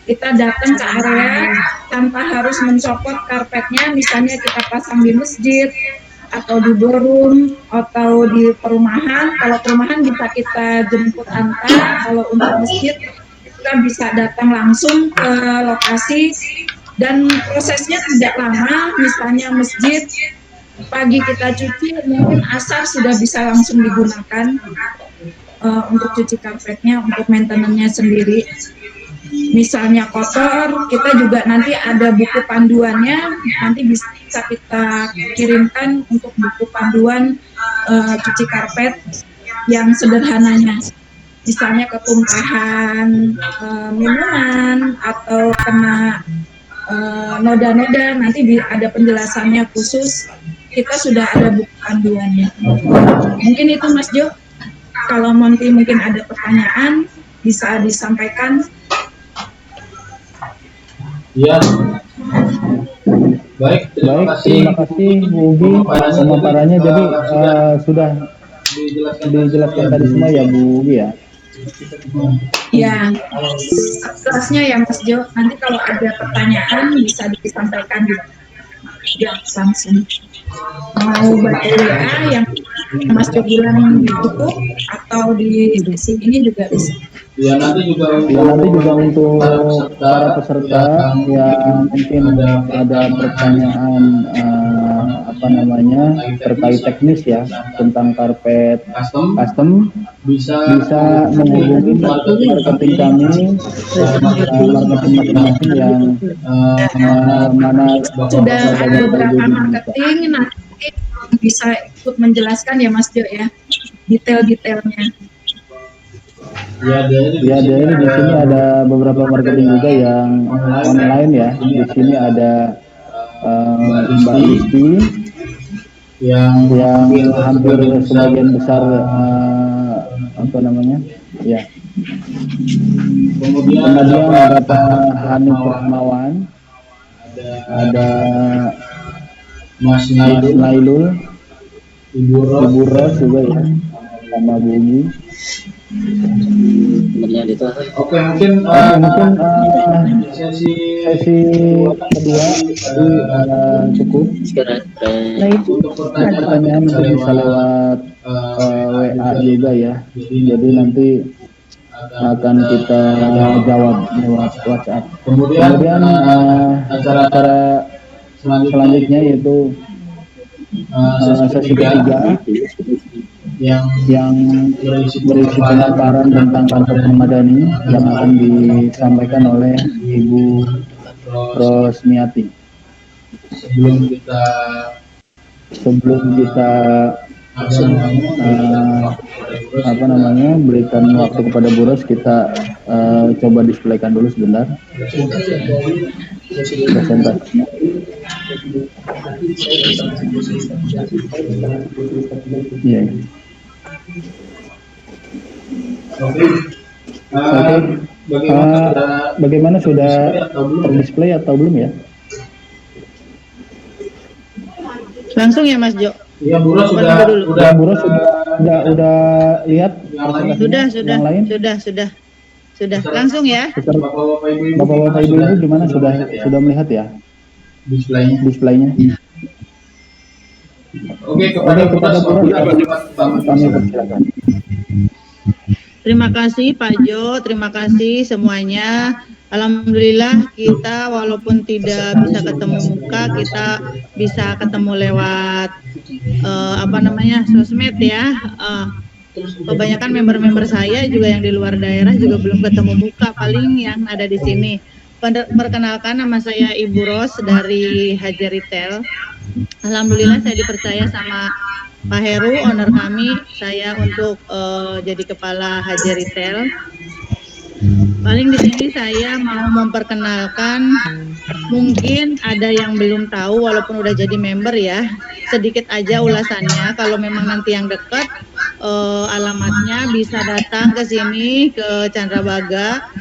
Kita datang ke area tanpa harus mencopot karpetnya, misalnya kita pasang di masjid atau di ballroom atau di perumahan. Kalau perumahan bisa kita jemput antar, kalau untuk masjid kita bisa datang langsung ke lokasi dan prosesnya tidak lama. Misalnya masjid pagi kita cuci, mungkin asar sudah bisa langsung digunakan untuk cuci karpetnya, untuk maintenance-nya sendiri. Misalnya kotor, kita juga nanti ada buku panduannya, nanti bisa kita kirimkan untuk buku panduan cuci karpet yang sederhananya. Misalnya ketumpahan minuman atau kena noda-noda, nanti ada penjelasannya khusus. Kita sudah ada buku panduannya. Mungkin itu Mas Jo. Kalau nanti mungkin ada pertanyaan bisa disampaikan. Ya. Baik, terima kasih Bu Ugi pemaparannya. Jadi sudah dijelaskan tadi semua ya Bu Ugi ya. Ya, kelasnya ya Mas Jo. Nanti kalau ada pertanyaan bisa disampaikan di langsung. Mau baca WA yang Mas Jo bilang di buku atau di sesi ini juga bisa. Ya nanti juga untuk para peserta yang mungkin ada pertanyaan terkait teknis ya tentang karpet custom bisa menghubungi marketing kami, marketing masing-masing yang mana sudah ada beberapa marketing, nanti bisa ikut menjelaskan ya Mas Jo ya detail-detailnya. Ya, dari di sini ada beberapa marketing juga yang online ya. Di sini ada Mbak Listi yang hampir sebagian besar ya. Kemudian ada Pak Hanif Rahmawan, ada Mas Nailul, Ibu Ros juga ya, sama Bu Ugi. Oke, mungkin sesi kedua cukup. Untuk pertanyaan bisa lewat WA juga ya. Jadi nanti akan kita jawab lewat WhatsApp. Kemudian acara selanjutnya yaitu sesi ketiga yang berisi pemaparan tentang karpet permadani yang akan disampaikan oleh Ibu Rosmiati. Sebelum kita berikan waktu kepada Bu Ros, kita coba displaykan dulu sebentar presentasinya. Iya. Oke. Bagaimana sudah terdisplay atau belum ya? Langsung ya Mas Jo. Iya, Bu Ros sudah Bu Ros sudah lihat yang lain? Sudah. Langsung ya. Bapak-bapak Ibu gimana, sudah melihat ya? Displaynya. Oke, kepada Bu Ros kami persilakan. Terima kasih Pak Jo, terima kasih semuanya. Alhamdulillah kita walaupun tidak bisa ketemu muka, kita bisa ketemu lewat sosmed ya. Kebanyakan member-member saya juga yang di luar daerah juga belum ketemu muka, paling yang ada di sini. Perkenalkan, nama saya Ibu Ros dari Hajar Retail. Alhamdulillah saya dipercaya sama Pak Heru, owner kami, saya untuk jadi kepala Hajar Retail. Paling di sini saya mau memperkenalkan, mungkin ada yang belum tahu walaupun udah jadi member ya, sedikit aja ulasannya. Kalau memang nanti yang dekat, alamatnya bisa datang ke sini ke Candrabaga,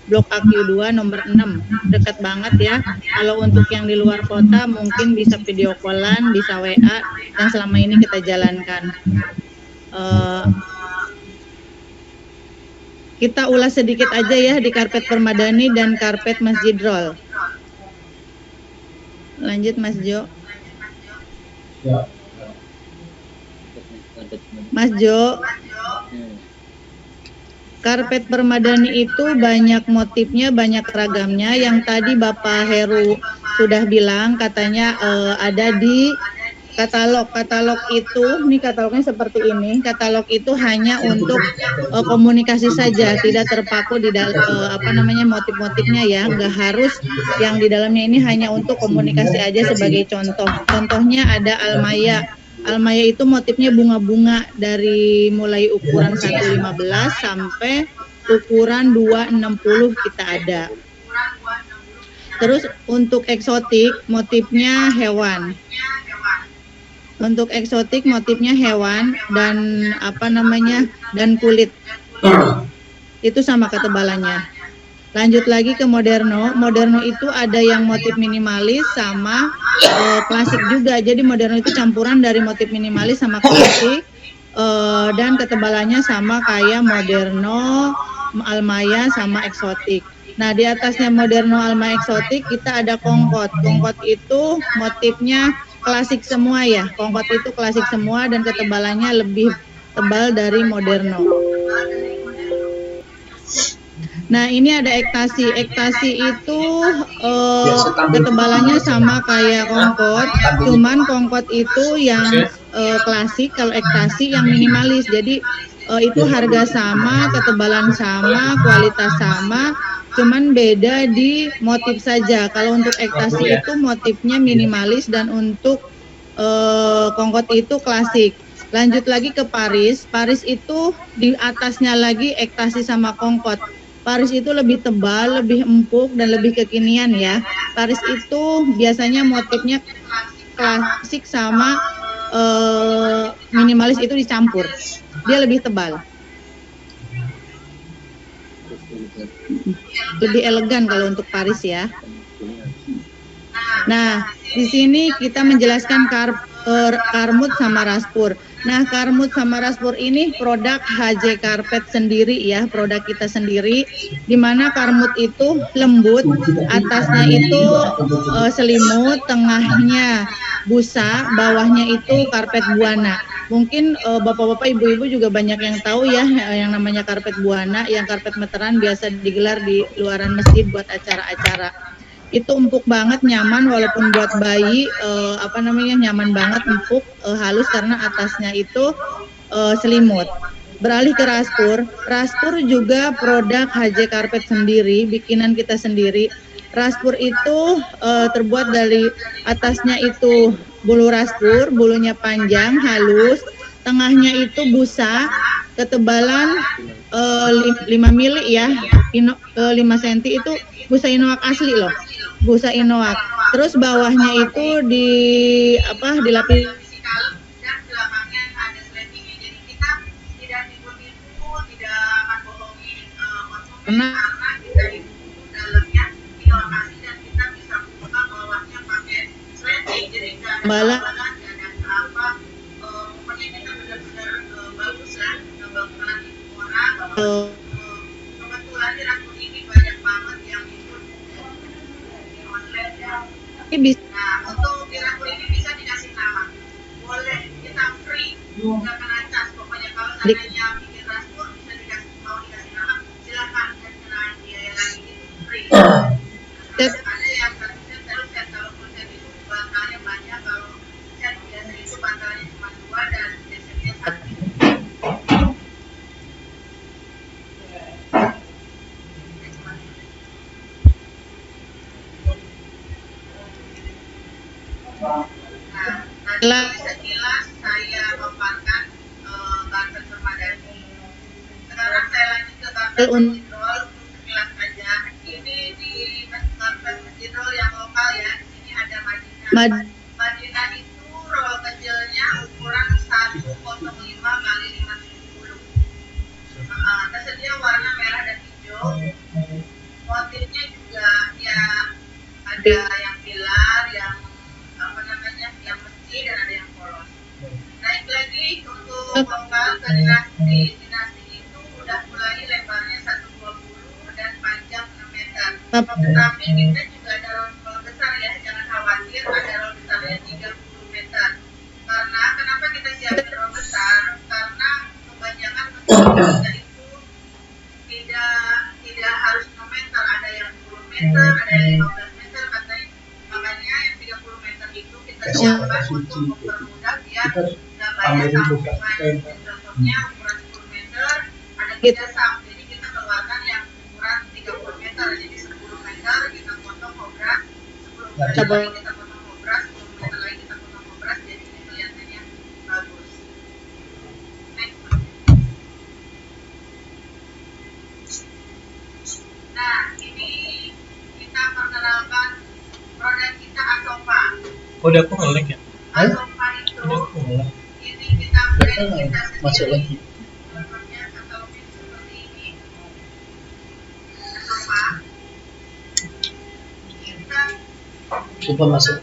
Blok AQ2 nomor 6, dekat banget ya. Kalau untuk yang di luar kota mungkin bisa video callan, bisa WA, yang selama ini kita jalankan. Kita ulas sedikit aja ya di karpet permadani dan karpet Masjid Roll. Lanjut Mas Jo. Mas Jo, karpet permadani itu banyak motifnya, banyak ragamnya. Yang tadi Bapak Heru sudah bilang katanya ada di katalog itu, nih katalognya seperti ini. Katalog itu hanya untuk komunikasi saja, tidak terpaku di motif-motifnya ya. Nggak harus yang di dalamnya ini hanya untuk komunikasi aja sebagai contoh. Contohnya ada Almaya. Almaya itu motifnya bunga-bunga dari mulai ukuran 1,15 sampai ukuran 2,60 kita ada. Terus untuk eksotik motifnya hewan. Untuk eksotik motifnya hewan dan dan kulit. Itu sama ketebalannya. Lanjut lagi ke moderno. Moderno itu ada yang motif minimalis sama klasik juga. Jadi moderno itu campuran dari motif minimalis sama klasik, dan ketebalannya sama kayak moderno, almaya sama eksotik. Nah, di atasnya moderno, almaya, eksotik kita ada kongkot. Kongkot itu motifnya klasik semua ya. Kongkot itu klasik semua dan ketebalannya lebih tebal dari moderno. Nah, ini ada ektasi. Ektasi itu ketebalannya sama kayak kongkot, cuman kongkot itu yang klasik, kalau ektasi yang minimalis. Jadi itu harga sama, ketebalan sama, kualitas sama, cuman beda di motif saja. Kalau untuk ektasi itu motifnya minimalis dan untuk kongkot itu klasik. Lanjut lagi ke Paris. Paris itu di atasnya lagi ektasi sama kongkot. Paris itu lebih tebal, lebih empuk, dan lebih kekinian ya. Paris itu biasanya motifnya klasik sama minimalis itu dicampur. Dia lebih tebal. Lebih elegan kalau untuk Paris ya. Nah, di sini kita menjelaskan karmut sama raspur. Nah, karmut sama raspur ini produk HJ Karpet sendiri ya, produk kita sendiri, di mana karmut itu lembut, atasnya itu selimut, tengahnya busa, bawahnya itu karpet buana. Mungkin bapak-bapak, ibu-ibu juga banyak yang tahu ya yang namanya karpet buana, yang karpet meteran biasa digelar di luaran masjid buat acara-acara. itu empuk banget, nyaman walaupun buat bayi, nyaman banget, empuk, halus karena atasnya itu selimut. Beralih ke Raspur, Raspur juga produk HJ Carpet sendiri, bikinan kita sendiri. Raspur itu terbuat dari atasnya itu bulu raspur, bulunya panjang, halus, tengahnya itu busa, ketebalan 5 mili ya, 5 cm itu busa inoak asli loh, busa inoak. Terus bawahnya itu dilapisi karena bala ini bisa. Nah, untuk Miracle ini bisa dikasih nama. Boleh kita free, nggak kena cas. Pokoknya kalau seandainya bikin Raspur bisa dikasih nama, silakan. Dan kena biaya lagi itu free. Ada yang satu set, terus set kalau full set itu bantalnya banyak. Kalau set biasa itu bantalnya cuma 2 dan biasanya 1. Nah, sekilas saya paparkan karpet permadani. Sekarang saya lanjut ke karpet masjidrol untuk sekilas aja. Ini di karpet masjidrol yang lokal ya. Di sini ada Madinah. Madinah itu roll kecilnya ukuran 105 kali 50. Tersedia warna merah dan hijau. Motifnya juga ya ada yang pilar, yang yang mesti dan ada yang polos. Naik lagi untuk lokal ke dinasti itu udah mulai lebarnya 120 dan panjang 6 meter. Tetapi kita juga ada roll besar ya, jangan khawatir, ada roll besarnya 30 meter. Karena kenapa kita siapin roll besar? Karena kebanyakan masjid kita itu tidak harus 6 meter, ada yang 10 meter, ada yang 15 meter katanya. Makanya yang 30 meter itu kita siapkan untuk mempermudah biar nggak banyak sampingan. Contohnya ukuran 10 meter ada 3 sak, jadi kita keluarkan yang ukuran 30 meter, jadi 10 meter kita potong obras, 10 meter lagi kita potong obras, 10 meter lagi kita potong obras, jadi ini kelihatannya bagus. Next. Nah, ini kita perkenalkan produk kita Asofa. Udah aku nge-lag ya? Asofa itu ini kita brand kita sendiri. Masuk lagi. Contohnya katalognya seperti ini. Asofa. Kita Coba masuk.